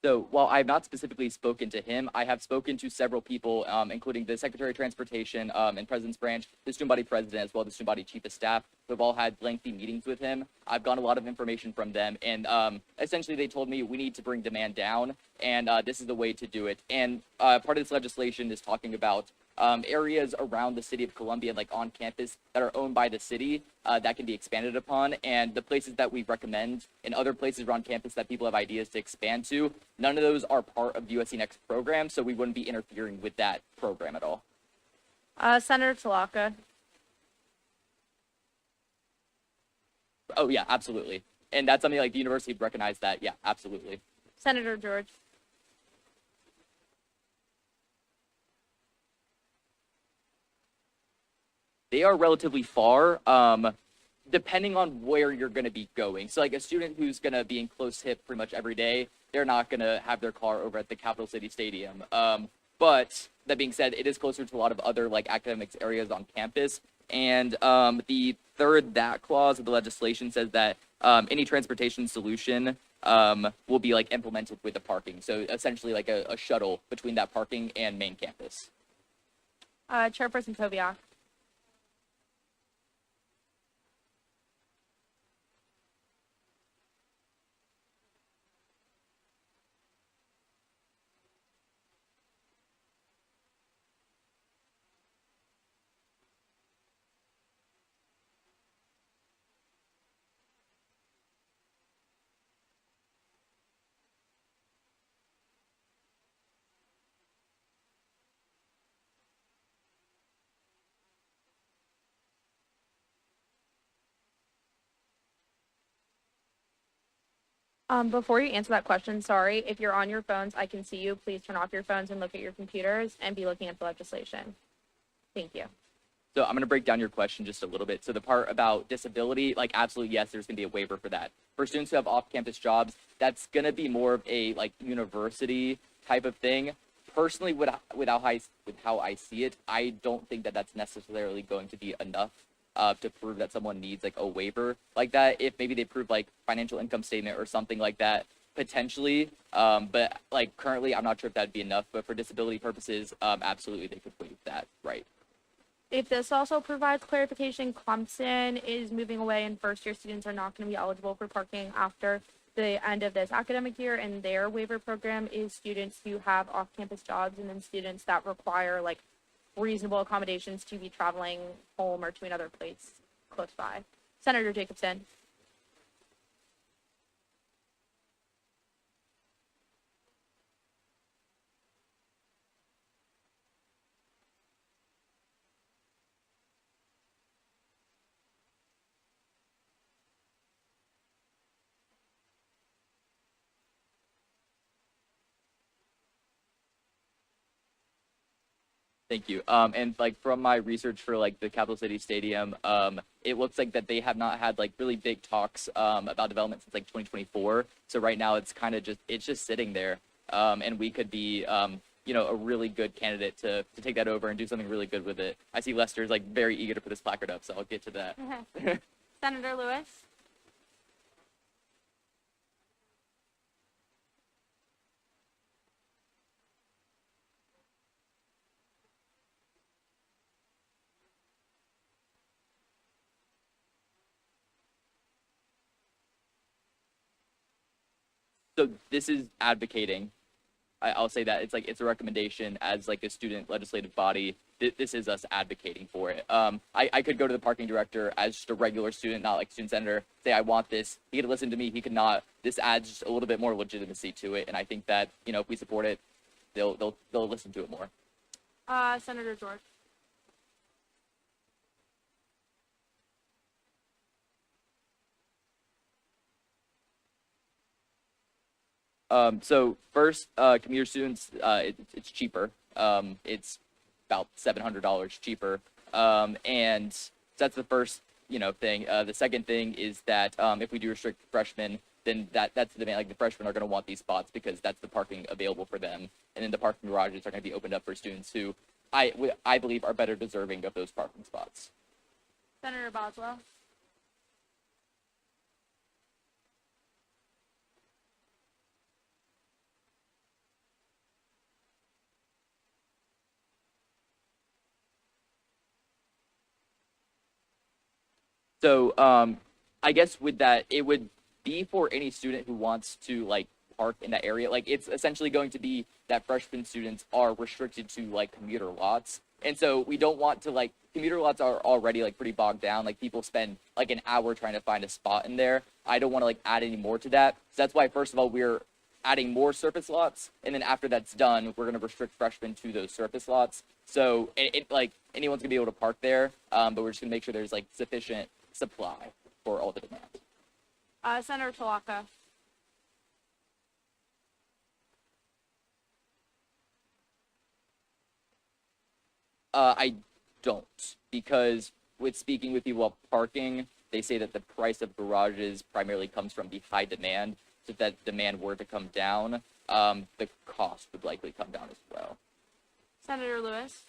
So while I have not specifically spoken to him, I have spoken to several people, including the Secretary of Transportation and President's Branch, the student body president, as well as the student body chief of staff, who have all had lengthy meetings with him. I've gotten a lot of information from them, and essentially they told me we need to bring demand down, and this is the way to do it. And part of this legislation is talking about areas around the city of Columbia, like on campus, that are owned by the city that can be expanded upon. And the places that we recommend and other places around campus that people have ideas to expand to, none of those are part of the USC Next program, so we wouldn't be interfering with that program at all. Senator Talaka. Oh, yeah, absolutely. And that's something like the university would recognize that. Yeah, absolutely. Senator George. They are relatively far, depending on where you're going to be going. So like a student who's going to be in close hip pretty much every day, they're not going to have their car over at the Capital City Stadium. But that being said, it is closer to a lot of other like academics areas on campus. And the third that clause of the legislation says that any transportation solution will be like implemented with the parking. So essentially like a shuttle between that parking and main campus. Chairperson Koviak. Before you answer that question, sorry, if you're on your phones, I can see you. Please turn off your phones and look at your computers and be looking at the legislation. Thank you. So I'm going to break down your question just a little bit. So the part about disability, like absolutely yes, there's going to be a waiver for that. For students who have off-campus jobs, that's going to be more of a like university type of thing. Personally, with how I see it, I don't think that that's necessarily going to be enough to prove that someone needs like a waiver like that. If maybe they prove like financial income statement or something like that, potentially. But like currently, I'm not sure if that'd be enough. But for disability purposes, absolutely they could waive that, right? If this also provides clarification, Clemson is moving away and first-year students are not going to be eligible for parking after the end of this academic year, and their waiver program is students who have off-campus jobs and then students that require like reasonable accommodations to be traveling home or to another place close by. Senator Jacobson. Thank you. And like from my research for like the Capital City Stadium, it looks like that they have not had like really big talks about development since like 2024. So right now it's kind of just sitting there, and we could be you know, a really good candidate to take that over and do something really good with it. I see Lester's like very eager to put this placard up, so I'll get to that. Senator Lewis. So this is advocating. I'll say that it's a recommendation as like a student legislative body. This is us advocating for it. I could go to the parking director as just a regular student, not like student senator, say I want this. He could listen to me. He could not. This adds just a little bit more legitimacy to it, and I think that, you know, if we support it, they'll listen to it more. Senator George. So first, commuter students, it's cheaper. It's about $700 cheaper. And so that's the first, you know, thing. The second thing is that if we do restrict freshmen, then that's the demand. Like the freshmen are going to want these spots because that's the parking available for them. And then the parking garages are going to be opened up for students who I believe are better deserving of those parking spots. Senator Boswell. So I guess with that, it would be for any student who wants to like park in that area. Like it's essentially going to be that freshman students are restricted to like commuter lots. And so we don't want to like, commuter lots are already like pretty bogged down. Like people spend like an hour trying to find a spot in there. I don't want to like add any more to that. So that's why, first of all, we're adding more surface lots. And then after that's done, we're going to restrict freshmen to those surface lots. So it like anyone's gonna be able to park there. But we're just gonna make sure there's like sufficient supply for all the demand. Senator Talaka. I don't, because with speaking with people about parking, they say that the price of garages primarily comes from the high demand. So if that demand were to come down, the cost would likely come down as well. Senator Lewis.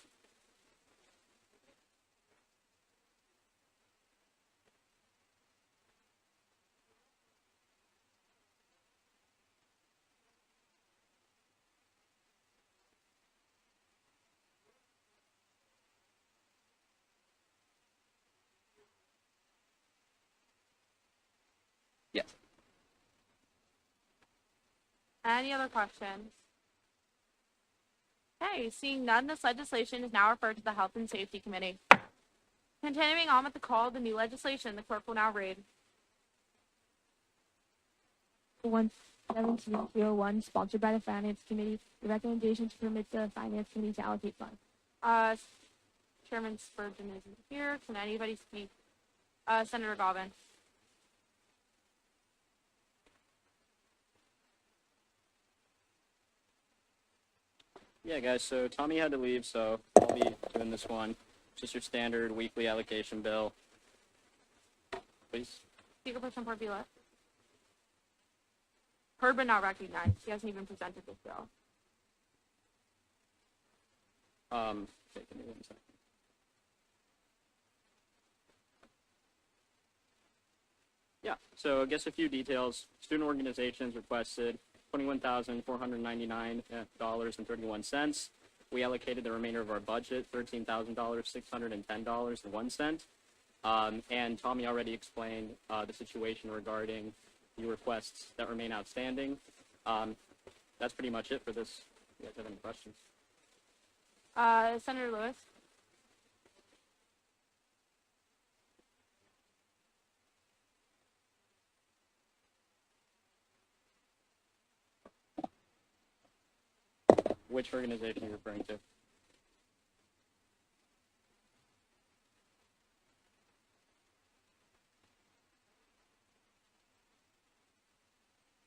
Yes. Any other questions? Okay, seeing none, this legislation is now referred to the Health and Safety Committee. Continuing on with the call of the new legislation, the clerk will now read. 117-01, sponsored by the Finance Committee, the recommendation to permit the Finance Committee to allocate funds. Chairman Spurgeon isn't here. Can anybody speak? Senator Galvin. Yeah, guys, so Tommy had to leave, so I'll be doing this one. Just your standard weekly allocation bill. Please. Speaker Person Porvila. Heard but not recognized. He hasn't even presented this bill. Okay, give me 1 second. Yeah, so I guess a few details. Student organizations requested $21,499.31. We allocated the remainder of our budget, $13,610.01. And Tommy already explained the situation regarding the requests that remain outstanding. That's pretty much it for this. You guys have any questions? Senator Lewis. Which organization are you referring to?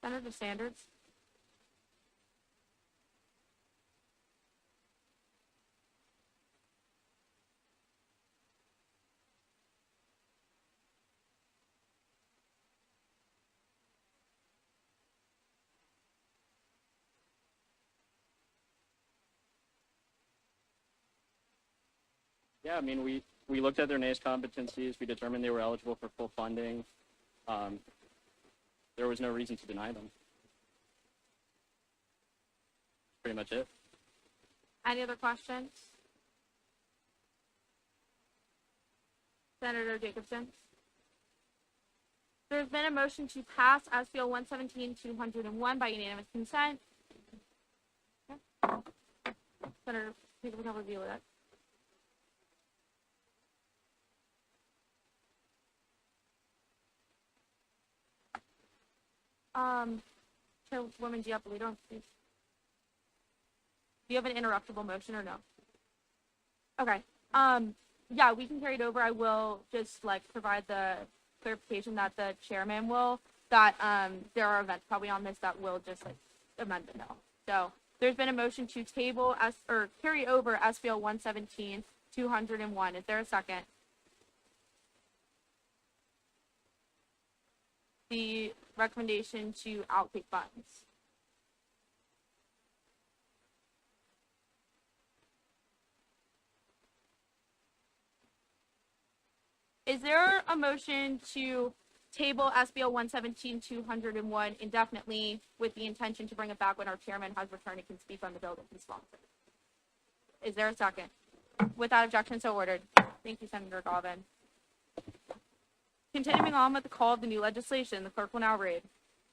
Senator Sanders. Yeah, I mean, we looked at their NACE competencies. We determined they were eligible for full funding. There was no reason to deny them. Pretty much it. Any other questions? Senator Jacobson. There's been a motion to pass SBL 117-201 by unanimous consent. Okay. Senator, Speaker Person Porvila. Chairwoman Giappolito, please. Do you have an interruptible motion or no? Okay. Yeah, we can carry it over. I will just provide the clarification that the chairman will, that there are events probably on this that will just amend the no. So there's been a motion to table or carry over SBL 117-201. Is there a second? The recommendation to allocate funds. Is there a motion to table SBL 117-201 indefinitely with the intention to bring it back when our chairman has returned and can speak on the bill that he sponsored? Is there a second? Without objection, so ordered. Thank you, Senator Galvin. Continuing on with the call of the new legislation, the clerk will now read.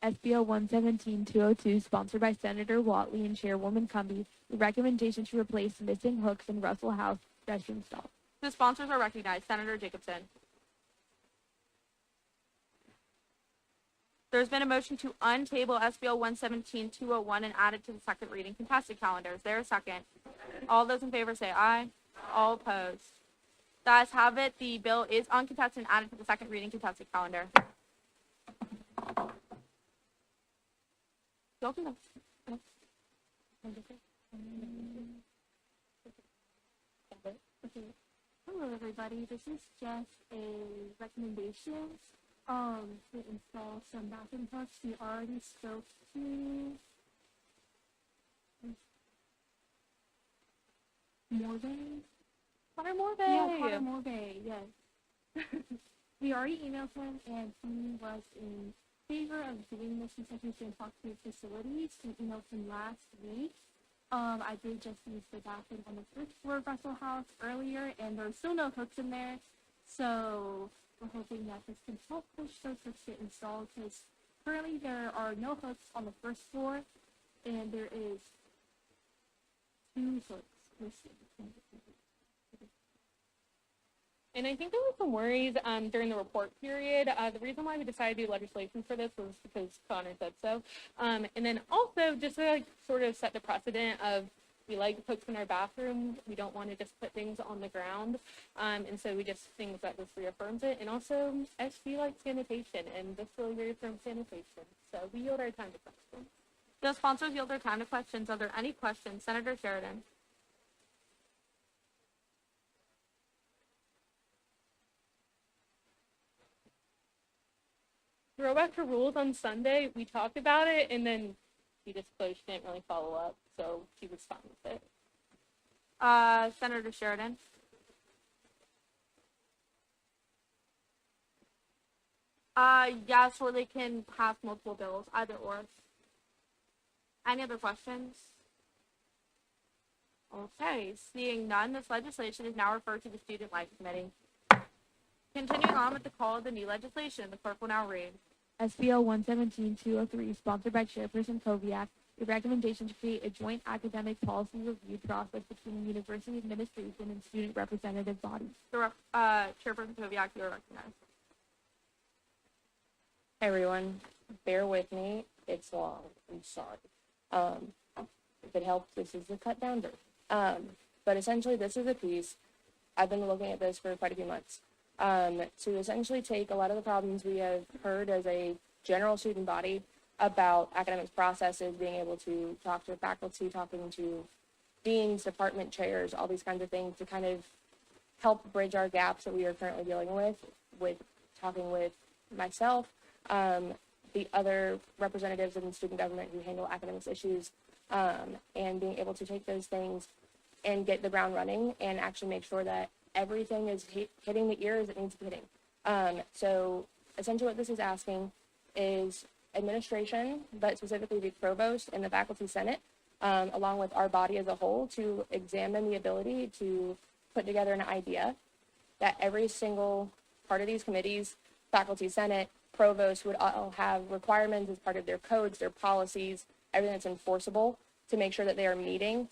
SBL 117-202, sponsored by Senator Whatley and Chairwoman Cumby, the recommendation to replace missing hooks in Russell House restroom stall. The sponsors are recognized. Senator Jacobson. There's been a motion to untable SBL 117-201 and add it to the second reading contested calendar. Is there a second? All those in favor say aye. All opposed. The ayes have it. The bill is uncontested and added to the second reading contested calendar. Y'all can go. Hello, everybody. This is just a recommendation to install some bathroom hooks. We already spoke to Morvay. Connor Morvay. Yeah, Connor Morvay, yes. We already emailed him, and he was in favor of doing this. He said he's going to talk to his facilities. We emailed him last week. I did just use the bathroom on the first floor of Russell House earlier, and there's still no hooks in there. So we're hoping that this can help push those hooks get installed, because currently there are no hooks on the first floor, and there is 2 hooks missing. And I think there were some worries during the report period. The reason why we decided to do legislation for this was because Connor said so. And then also just to sort of set the precedent of we like hooks in our bathroom. We don't want to just put things on the ground. And so we just think that this reaffirms it. And also SB likes sanitation, and this will reaffirm sanitation. So we yield our time to questions. The sponsors yield their time to questions. Are there any questions? Senator Sheridan. Throwback to rules on Sunday, we talked about it and then she disclosed she didn't really follow up, so she was fine with it. Senator Sheridan. Yes, or they can pass multiple bills, either or. Any other questions? Okay, seeing none, this legislation is now referred to the Student Life Committee. Continuing on with the call of the new legislation, the clerk will now read. SBL 117-203, sponsored by Chairperson Koviak, the recommendation to create a joint academic policy review process between university administration and student representative bodies. Chairperson Koviak, you are recognized. Hey everyone, bear with me. It's long. I'm sorry. If it helps, this is the cut down version. But essentially, this is a piece. I've been looking at this for quite a few months. To essentially take a lot of the problems we have heard as a general student body about academics processes, being able to talk to faculty, talking to deans, department chairs, all these kinds of things to kind of help bridge our gaps that we are currently dealing with talking with myself, the other representatives in student government who handle academics issues, and being able to take those things and get the ground running and actually make sure that everything is hitting the ears it needs to be hitting. So essentially what this is asking is administration, but specifically the provost and the faculty senate, along with our body as a whole, to examine the ability to put together an idea that every single part of these committees, faculty senate, provost, would all have requirements as part of their codes, their policies, everything that's enforceable, to make sure that they are meeting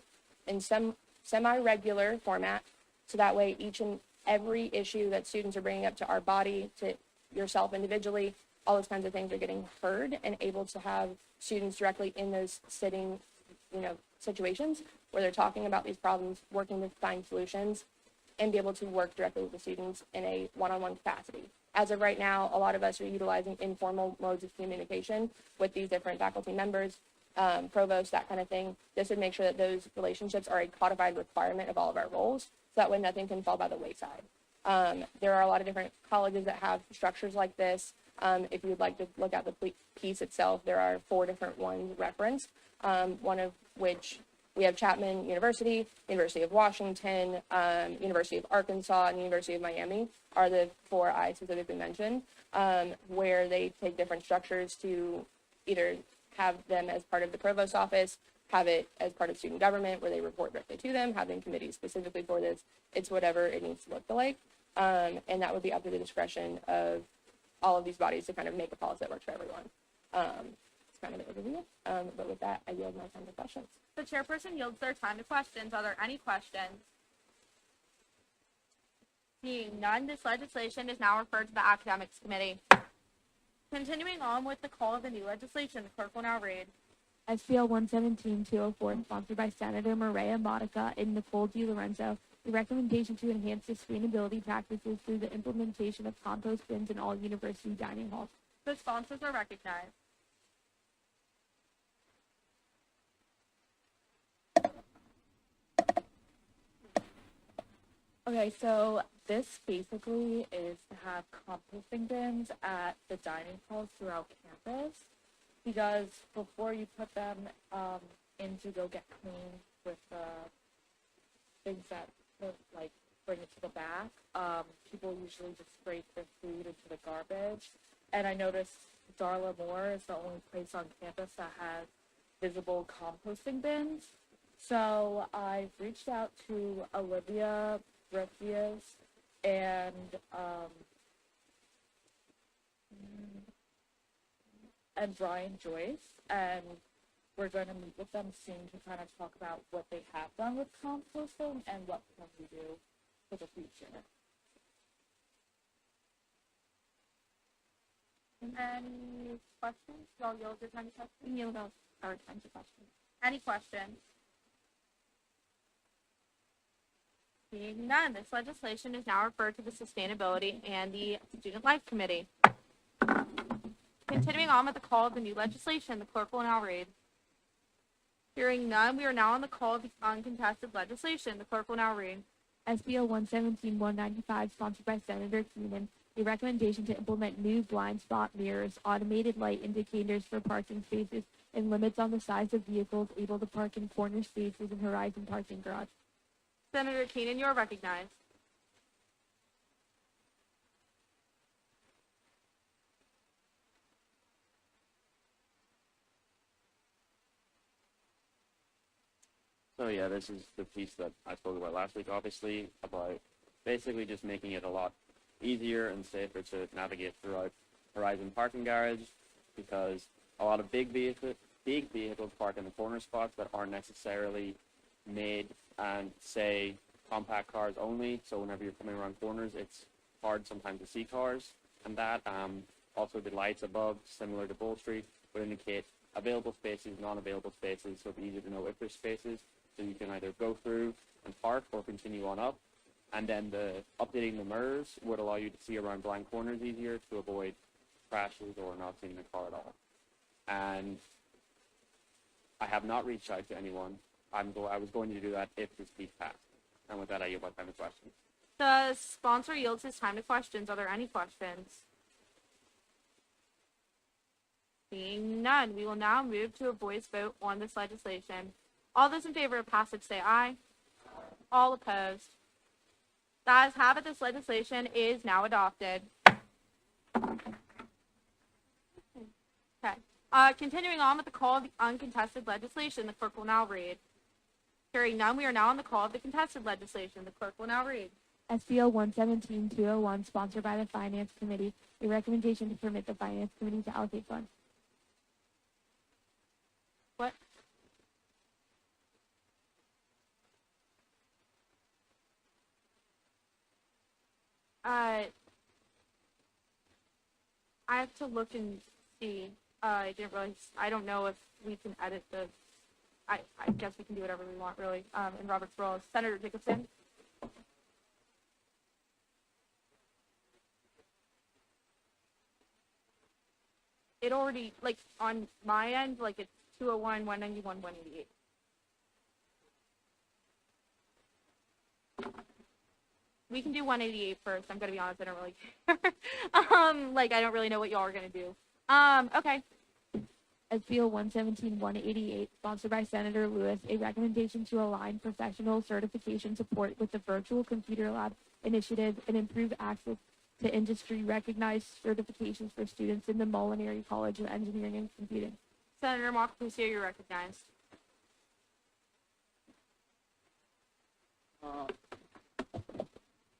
in some semi-regular format, so that way each and every issue that students are bringing up to our body, to yourself individually, all those kinds of things are getting heard and able to have students directly in those sitting, situations where they're talking about these problems, working to find solutions, and be able to work directly with the students in a one-on-one capacity. As of right now, a lot of us are utilizing informal modes of communication with these different faculty members, provost, that kind of thing. This would make sure that those relationships are a codified requirement of all of our roles, so that way nothing can fall by the wayside. There are a lot of different colleges that have structures like this. If you would like to look at the piece itself, there are 4 different ones referenced, one of which we have Chapman University, University of Washington, University of Arkansas, and University of Miami are the 4 I specifically mentioned, where they take different structures to either have them as part of the provost office, have it as part of student government where they report directly to them, having committees specifically for this. It's whatever it needs to look like. And that would be up to the discretion of all of these bodies to kind of make a policy that works for everyone. It's kind of an overview. But with that, I yield my time to questions. The chairperson yields their time to questions. Are there any questions? Seeing none, this legislation is now referred to the Academics Committee. Continuing on with the call of the new legislation, the clerk will now read. SBL 117-204, sponsored by Senator Maria Modica and Nicole DiLorenzo, the recommendation to enhance sustainability practices through the implementation of compost bins in all university dining halls. The sponsors are recognized. Okay, so this basically is to have composting bins at the dining halls throughout campus, because before you put them in to go get clean with things that like bring it to the back, people usually just spray their food into the garbage. And I noticed Darla Moore is the only place on campus that has visible composting bins. So I've reached out to Olivia Briffias and Brian Joyce, and we're going to meet with them soon to kind of talk about what they have done with composting and what can we do for the future. Any questions? Y'all yield your time to questions? Yield our time to questions. Any questions? Seeing none, this legislation is now referred to the Sustainability and the Student Life Committee. Continuing on with the call of the new legislation, the clerk will now read. Hearing none, we are now on the call of the uncontested legislation. The clerk will now read. SBL 117-195, sponsored by Senator Keenan, a recommendation to implement new blind spot mirrors, automated light indicators for parking spaces, and limits on the size of vehicles able to park in corner spaces and Horizon parking garage. Senator Keenan, you are recognized. So yeah, this is the piece that I spoke about last week, obviously, about basically just making it a lot easier and safer to navigate throughout Horizon parking garage, because a lot of big vehicles park in the corner spots that aren't necessarily made and say compact cars only. So whenever you're coming around corners, it's hard sometimes to see cars, and that also the lights above, similar to Bull Street, would indicate available spaces, non-available spaces, so it'd be easier to know if there's spaces. So you can either go through and park or continue on up. And then updating the mirrors would allow you to see around blind corners easier to avoid crashes or not seeing the car at all. And I have not reached out to anyone. I was going to do that if this piece passed. And with that, I yield my time to questions. The sponsor yields his time to questions. Are there any questions? Seeing none, we will now move to a voice vote on this legislation. All those in favor of passage say aye. All opposed. The ayes have it. This legislation is now adopted. Okay. Continuing on with the call of the uncontested legislation, the clerk will now read. Hearing none, we are now on the call of the contested legislation. The clerk will now read. SBL 117-201, sponsored by the Finance Committee, a recommendation to permit the Finance Committee to allocate funds. What? I have to look and see. I didn't realize. I don't know if we can edit the. I guess we can do whatever we want, really. In Robert's rules, Senator Jacobson. It already, like, on my end, like, it's 201, 191, 188. We can do 188 first. I'm gonna be honest, I don't really care. Like, I don't really know what y'all are gonna do. Okay. SBL 117-188, sponsored by Senator Lewis, a recommendation to align professional certification support with the Virtual Computer Lab initiative and improve access to industry-recognized certifications for students in the Molinari College of Engineering and Computing. Senator Monteclucio, you're recognized.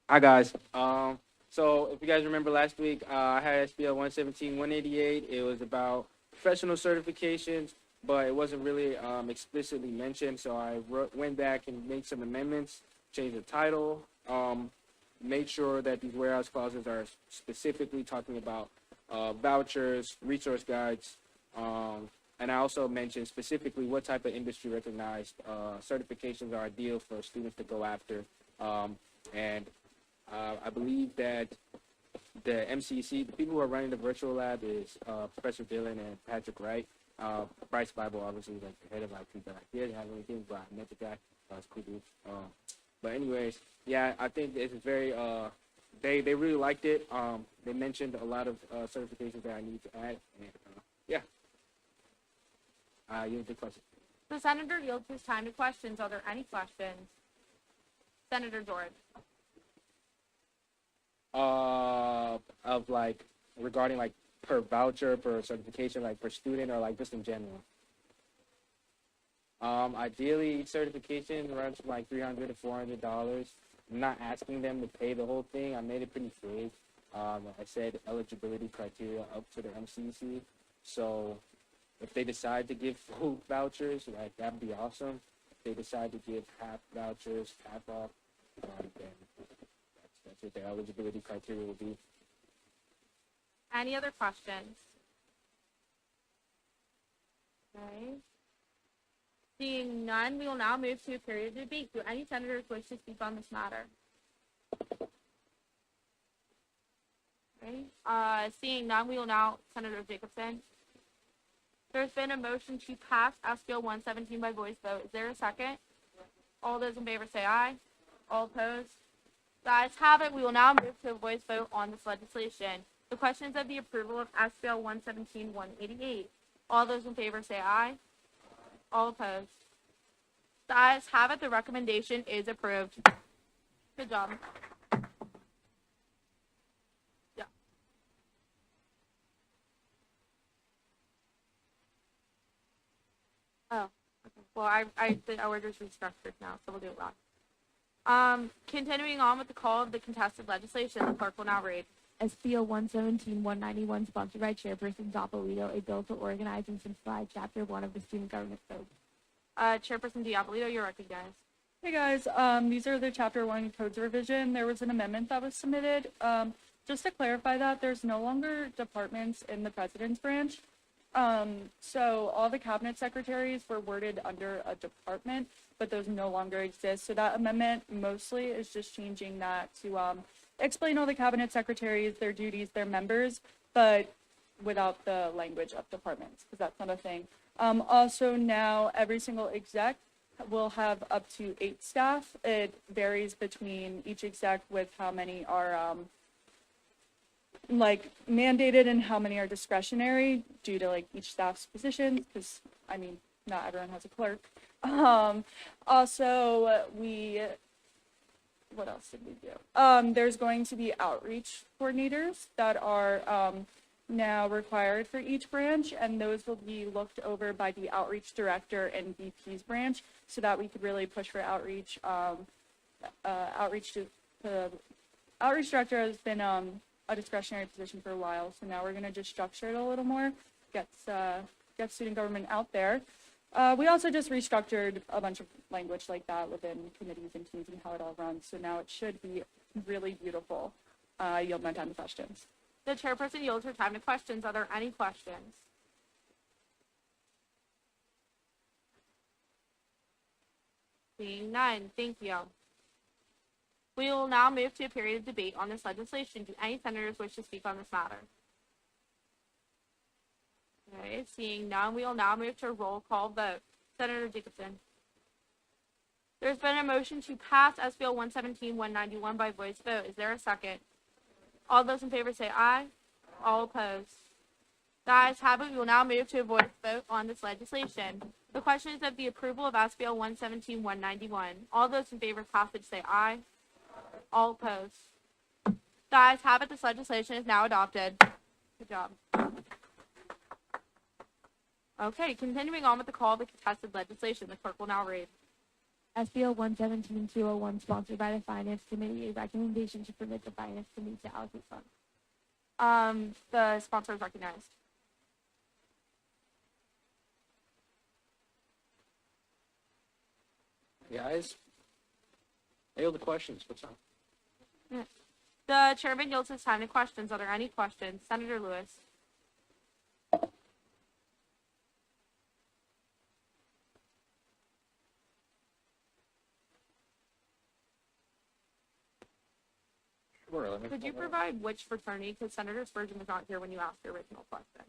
Hi guys. So if you guys remember last week, I had SBL 117-188. It was about professional certifications, but it wasn't really explicitly mentioned. So I went back and made some amendments, changed the title, made sure that these warehouse clauses are specifically talking about vouchers, resource guides, and I also mentioned specifically what type of industry recognized certifications are ideal for students to go after. I believe that the MCC, the people who are running the virtual lab is Professor Dillon and Patrick Wright. Bryce Bible, obviously, like the head of IT, but I didn't have anything, but I met the guy. It's cool dude. But anyways, yeah, I think this is very, they really liked it. They mentioned a lot of certifications that I need to add. And, yeah. You have a question. The senator yields his time to questions. Are there any questions? Senator George. Of like regarding like per voucher, per certification, like per student, or like just in general. Ideally, each certification runs from like $300 to $400. I'm not asking them to pay the whole thing. I made it pretty vague. I said eligibility criteria up to the MCC. So if they decide to give full vouchers, like that'd be awesome. If they decide to give half vouchers, half off, then that's what their eligibility criteria will be. Any other questions? Okay. Seeing none, we will now move to a period of debate. Do any senators wish to speak on this matter? Okay. Seeing none, we will now, Senator Jacobson. There's been a motion to pass SBL 117 by voice vote. Is there a second? All those in favor say aye. All opposed? The ayes have it. We will now move to a voice vote on this legislation. The question is of the approval of SBL 117-188. All those in favor say aye. All opposed? The ayes have it. The recommendation is approved. Good job. Yeah. Oh, okay. Well, I the orders restructured now, so we'll do it wrong. Continuing on with the call of the contested legislation, the clerk will now read. SBO 117-191, sponsored by Chairperson Doppolito, a bill to organize and simplify Chapter 1 of the Student Government Code. Chairperson Diabolito, you're recognized. Hey guys, these are the Chapter 1 codes revision. There was an amendment that was submitted. Just to clarify that, there's no longer departments in the president's branch. So all the cabinet secretaries were worded under a department, but those no longer exist. So that amendment mostly is just changing that to explain all the cabinet secretaries, their duties, their members, but without the language of departments, because that's not a thing. Also now every single exec will have up to 8 staff. It varies between each exec with how many are like mandated and how many are discretionary due to like each staff's positions, because I mean not everyone has a clerk. Also what else did we do? There's going to be outreach coordinators that are now required for each branch, and those will be looked over by the outreach director and VP's branch, so that we could really push for outreach. Outreach director has been a discretionary position for a while, so now we're going to just structure it a little more, get student government out there. We also just restructured a bunch of language like that within committees and teams and how it all runs, so now it should be really beautiful. I yield my time to questions. The chairperson yields her time to questions. Are there any questions? Seeing none, thank you. We will now move to a period of debate on this legislation. Do any senators wish to speak on this matter? Okay, seeing none, we will now move to a roll call vote. Senator Jacobson. There's been a motion to pass SBL 117-191 by voice vote. Is there a second? All those in favor say aye. All opposed? The ayes have it. We will now move to a voice vote on this legislation. The question is of the approval of SBL 117-191. All those in favor of passage say aye. All opposed? The ayes have it. This legislation is now adopted. Good job. Okay, continuing on with the call of the contested legislation, the clerk will now read. SBL 117-201, sponsored by the Finance Committee, a recommendation to permit the Finance Committee to allocate funds. The sponsor is recognized. Guys, I yield the questions. What's up? The chairman yields his time to questions. Are there any questions? Senator Lewis. Sure, Could you provide which fraternity? Because Senator Spurgeon was not here when you asked the original question.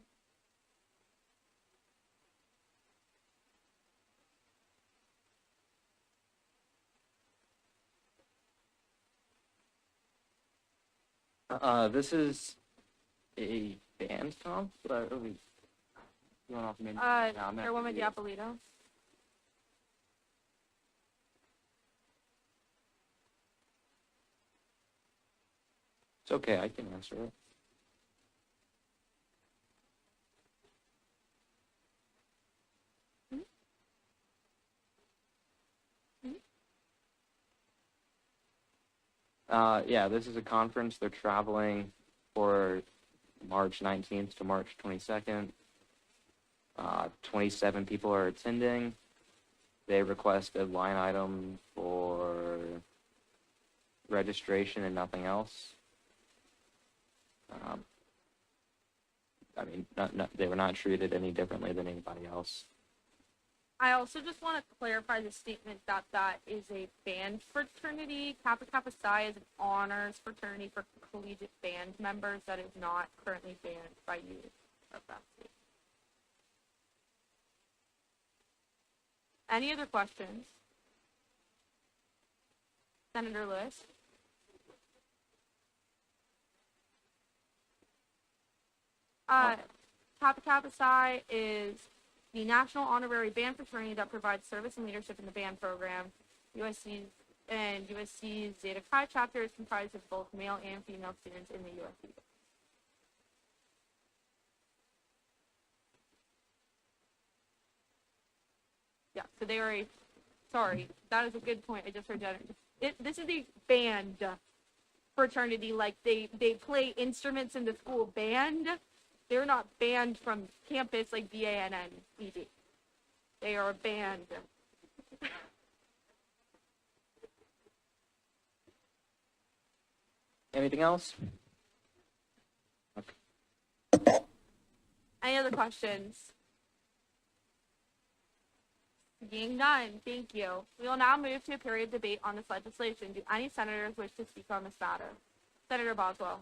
This is a band, Tom? But you want off maybe? Chairwoman Diabolito. It's okay, I can answer it. Yeah, this is a conference. They're traveling for March 19th to March 22nd. 27 people are attending. They requested line item for registration and nothing else. I mean, they were not treated any differently than anybody else. I also just want to clarify the statement that that is a band fraternity. Kappa Kappa Psi is an honors fraternity for collegiate band members that is not currently banned by you. Any other questions? Senator Lewis? Kappa Kappa Psi is the National Honorary Band Fraternity that provides service and leadership in the band program. USC's Zeta Chi chapter is comprised of both male and female students in the USC. Yeah, so they are sorry, that is a good point. I just heard that. This is a band fraternity. Like they play instruments in the school band. They're not banned from campus like BANN-ED. They are a band. Anything else? Any other questions? Being none, thank you. We will now move to a period of debate on this legislation. Do any senators wish to speak on this matter? Senator Boswell.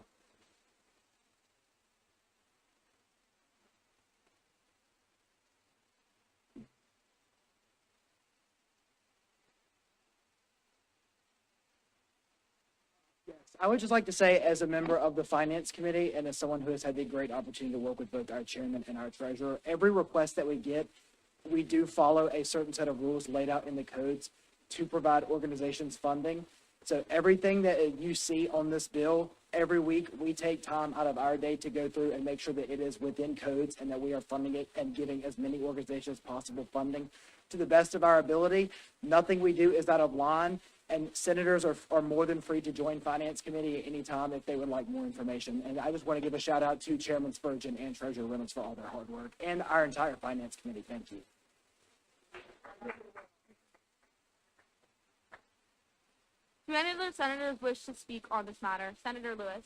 I would just like to say, as a member of the Finance Committee and as someone who has had the great opportunity to work with both our chairman and our treasurer, every request that we get, we do follow a certain set of rules laid out in the codes to provide organizations funding. So everything that you see on this bill, every week we take time out of our day to go through and make sure that it is within codes and that we are funding it and giving as many organizations as possible funding to the best of our ability. Nothing we do is out of line. And senators are more than free to join Finance Committee at any time if they would like more information. And I just want to give a shout out to Chairman Spurgeon and Treasurer Reynolds for all their hard work and our entire Finance Committee. Thank you. Do any of the senators wish to speak on this matter? Senator Lewis.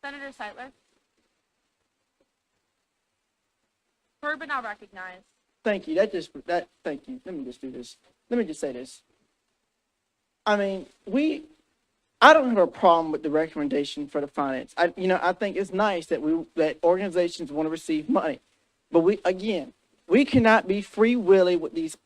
Senator Seitler. Heard but not recognized. Thank you. Thank you. Let me just do this. Let me just say this. I mean, I don't have a problem with the recommendation for the finance. I think it's nice that that organizations want to receive money, but we cannot be free willy with these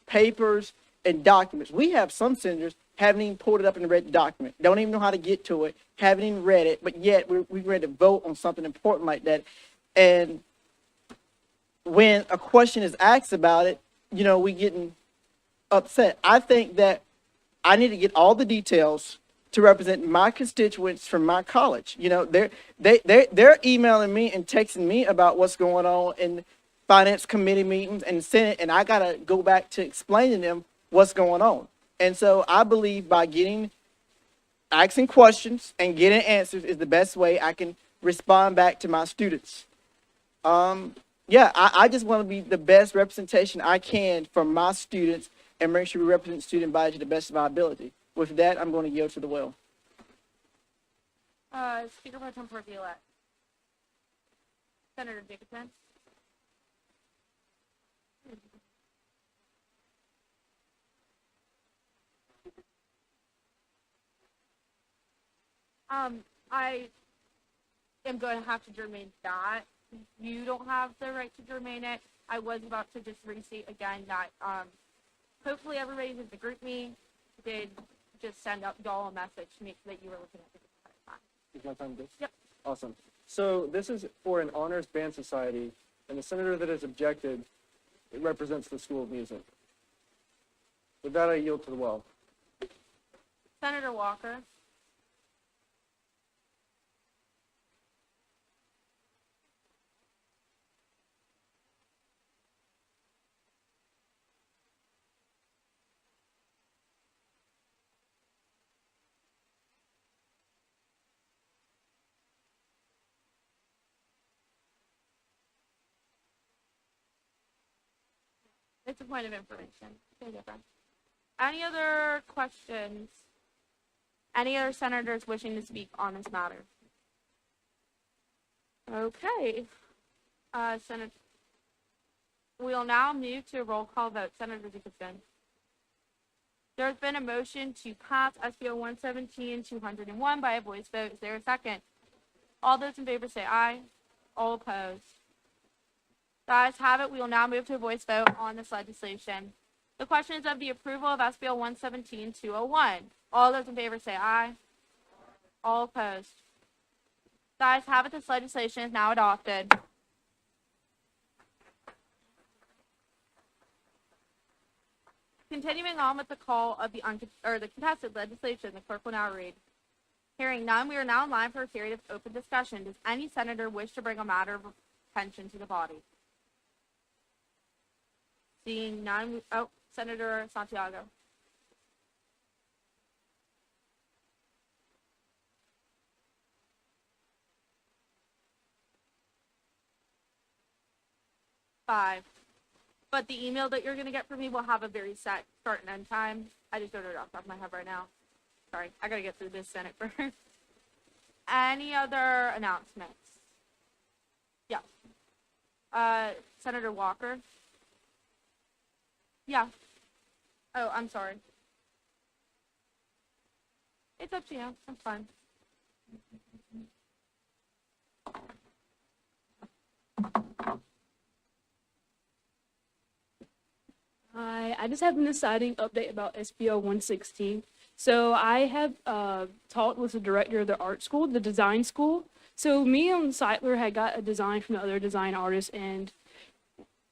papers and documents. We have some senators haven't even pulled it up and read the document, don't even know how to get to it, haven't even read it, but yet we're ready to vote on something important like that. And when a question is asked about it, we getting upset. I think that I need to get all the details to represent my constituents from my college. They're emailing me and texting me about what's going on in finance committee meetings and Senate, and I gotta go back to explaining to them what's going on. And so I believe by asking questions and getting answers is the best way I can respond back to my students. I just want to be the best representation I can for my students and make sure we represent student body to the best of our ability. With that, I'm going to yield to the will. Speaker Pro Tem Violette. Senator Jacobson. I am going to have to germane that. You don't have the right to germane it. I was about to just restate again that hopefully everybody who's the group me did just send up y'all a message to make sure that you were looking at the entire time. Is my time good? Yep. Awesome. So this is for an honors band society, and the senator that has objected, it represents the School of Music. With that, I yield to the well. Senator Walker. It's a point of information. Okay, different. Any other questions? Any other senators wishing to speak on this matter? Okay. Senator, we'll now move to a roll call vote. Senator Jacobson. There's been a motion to pass SBO 117-201 by a voice vote. Is there a second? All those in favor say aye. All opposed. The ayes have it. We will now move to a voice vote on this legislation. The question is of the approval of SBO 117-201. All those in favor say aye. All opposed. The ayes have it. This legislation is now adopted. Continuing on with the call of the contested legislation, the clerk will now read. Hearing none, we are now in line for a period of open discussion. Does any senator wish to bring a matter of attention to the body? Seeing none, Senator Santiago. Five. But the email that you're going to get from me will have a very set start and end time. I just don't know it off the top of my head right now. Sorry, I got to get through this Senate first. Any other announcements? Yeah. Senator Walker? Yeah. Oh, I'm sorry. It's up to you. That's fine. Hi, I just have an exciting update about SBO 116. So I have talked with the director of the art school, the design school. So me and Seitler had got a design from the other design artists, and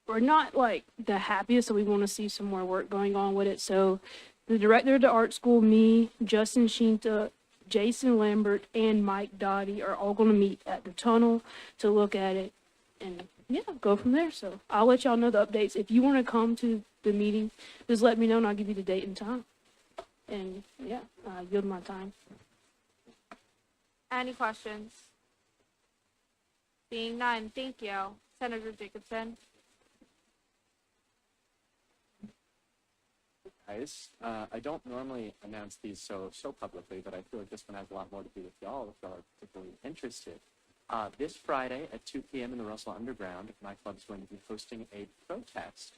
we're not like the happiest, so we want to see some more work going on with it. So the director of the art school, me, Justin Shinta, Jason Lambert, and Mike Dottie are all going to meet at the tunnel to look at it and go from there. So I'll let y'all know the updates. If you want to come to the meeting, just let me know and I'll give you the date and time. And yield my time. Any questions? Seeing none, thank you. Senator Jacobson. Guys, I don't normally announce these so publicly, but I feel like this one has a lot more to do with y'all if y'all are particularly interested. This Friday at 2 p.m. in the Russell Underground, my club's going to be hosting a protest.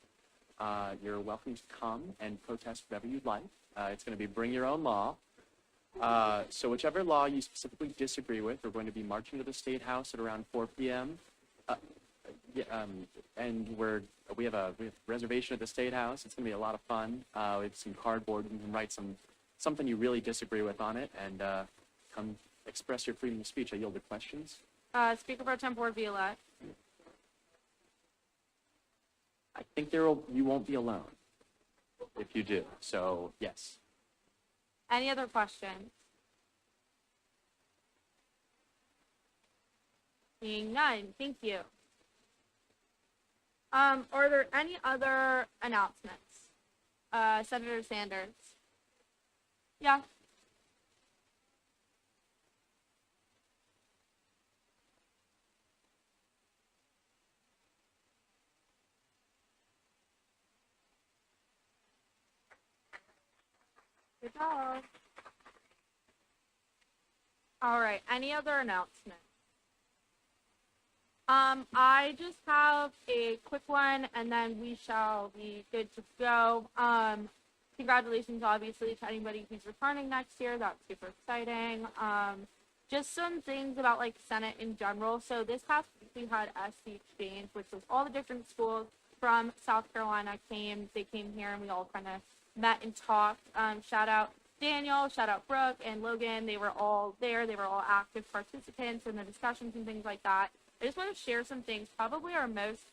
You're welcome to come and protest whatever you'd like. It's going to be Bring Your Own Law. So whichever law you specifically disagree with, we're going to be marching to the State House at around 4 p.m. And we have a reservation at the State House. It's going to be a lot of fun. We have some cardboard. You can write something you really disagree with on it, and come express your freedom of speech. I yield to questions. Speaker Pro Tem Board Violette. I think you won't be alone if you do. So yes. Any other questions? Seeing none, thank you. Are there any other announcements? Senator Sanders. Yeah. Good job. All right, any other announcements? I just have a quick one, and then we shall be good to go. Congratulations, obviously, to anybody who's returning next year. That's super exciting. Just some things about, like, Senate in general. So this past week, we had SC Exchange, which was all the different schools from South Carolina they came here, and we all kind of met and talked. Shout out Daniel, shout out Brooke and Logan. They were all there. They were all active participants in the discussions and things like that. I just want to share some things. Probably our most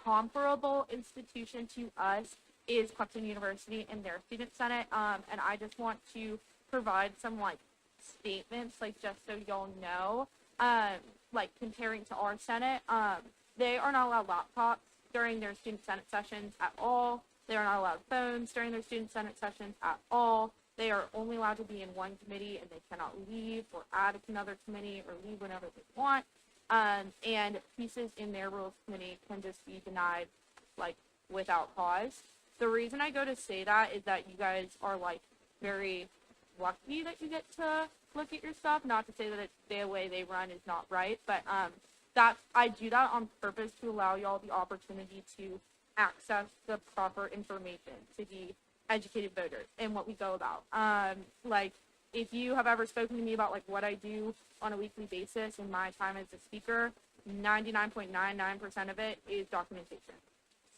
comparable institution to us is Clemson University and their student senate. And I just want to provide some like statements, like just so y'all know, like comparing to our senate. They are not allowed laptops during their student senate sessions at all. They are not allowed phones during their student senate sessions at all. They are only allowed to be in one committee, and they cannot leave or add another committee or leave whenever they want. And pieces in their rules committee can just be denied, like, without cause. The reason I go to say that is that you guys are, like, very lucky that you get to look at your stuff. Not to say that the way they run is not right, but I do that on purpose to allow y'all the opportunity to access the proper information, to be educated voters in what we go about. Like, if you have ever spoken to me about like what I do on a weekly basis in my time as a speaker, 99.99% of it is documentation.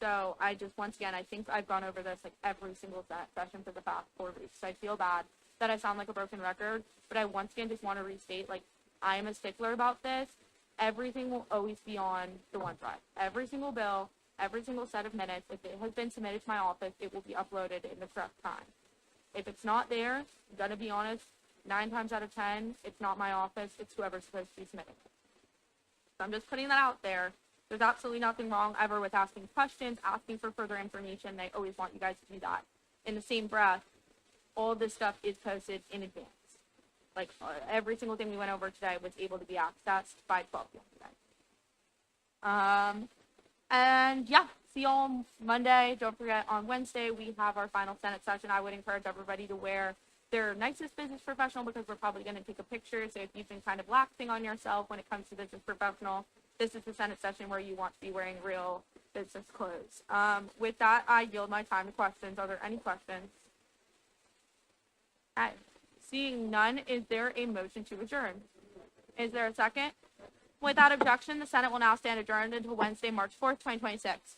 So I just, once again, I think I've gone over this like every single session for the past 4 weeks. So I feel bad that I sound like a broken record, but I once again just want to restate, like, I am a stickler about this. Everything will always be on the OneDrive. Every single bill, every single set of minutes, if it has been submitted to my office, it will be uploaded in the correct time. If it's not there, I'm going to be honest, 9 times out of 10, it's not my office, it's whoever's supposed to be submitting it. So I'm just putting that out there. There's absolutely nothing wrong ever with asking questions, asking for further information. They always want you guys to do that. In the same breath, all of this stuff is posted in advance. Like, every single thing we went over today was able to be accessed by 12 p.m. today. And yeah, see you all Monday. Don't forget, on Wednesday, we have our final Senate session. I would encourage everybody to wear their nicest business professional, because we're probably going to take a picture. So if you've been kind of laxing on yourself when it comes to business professional, this is the Senate session where you want to be wearing real business clothes. With that, I yield my time to questions. Are there any questions? Okay. Seeing none, is there a motion to adjourn? Is there a second? Without objection, the Senate will now stand adjourned until Wednesday, March 4th, 2026.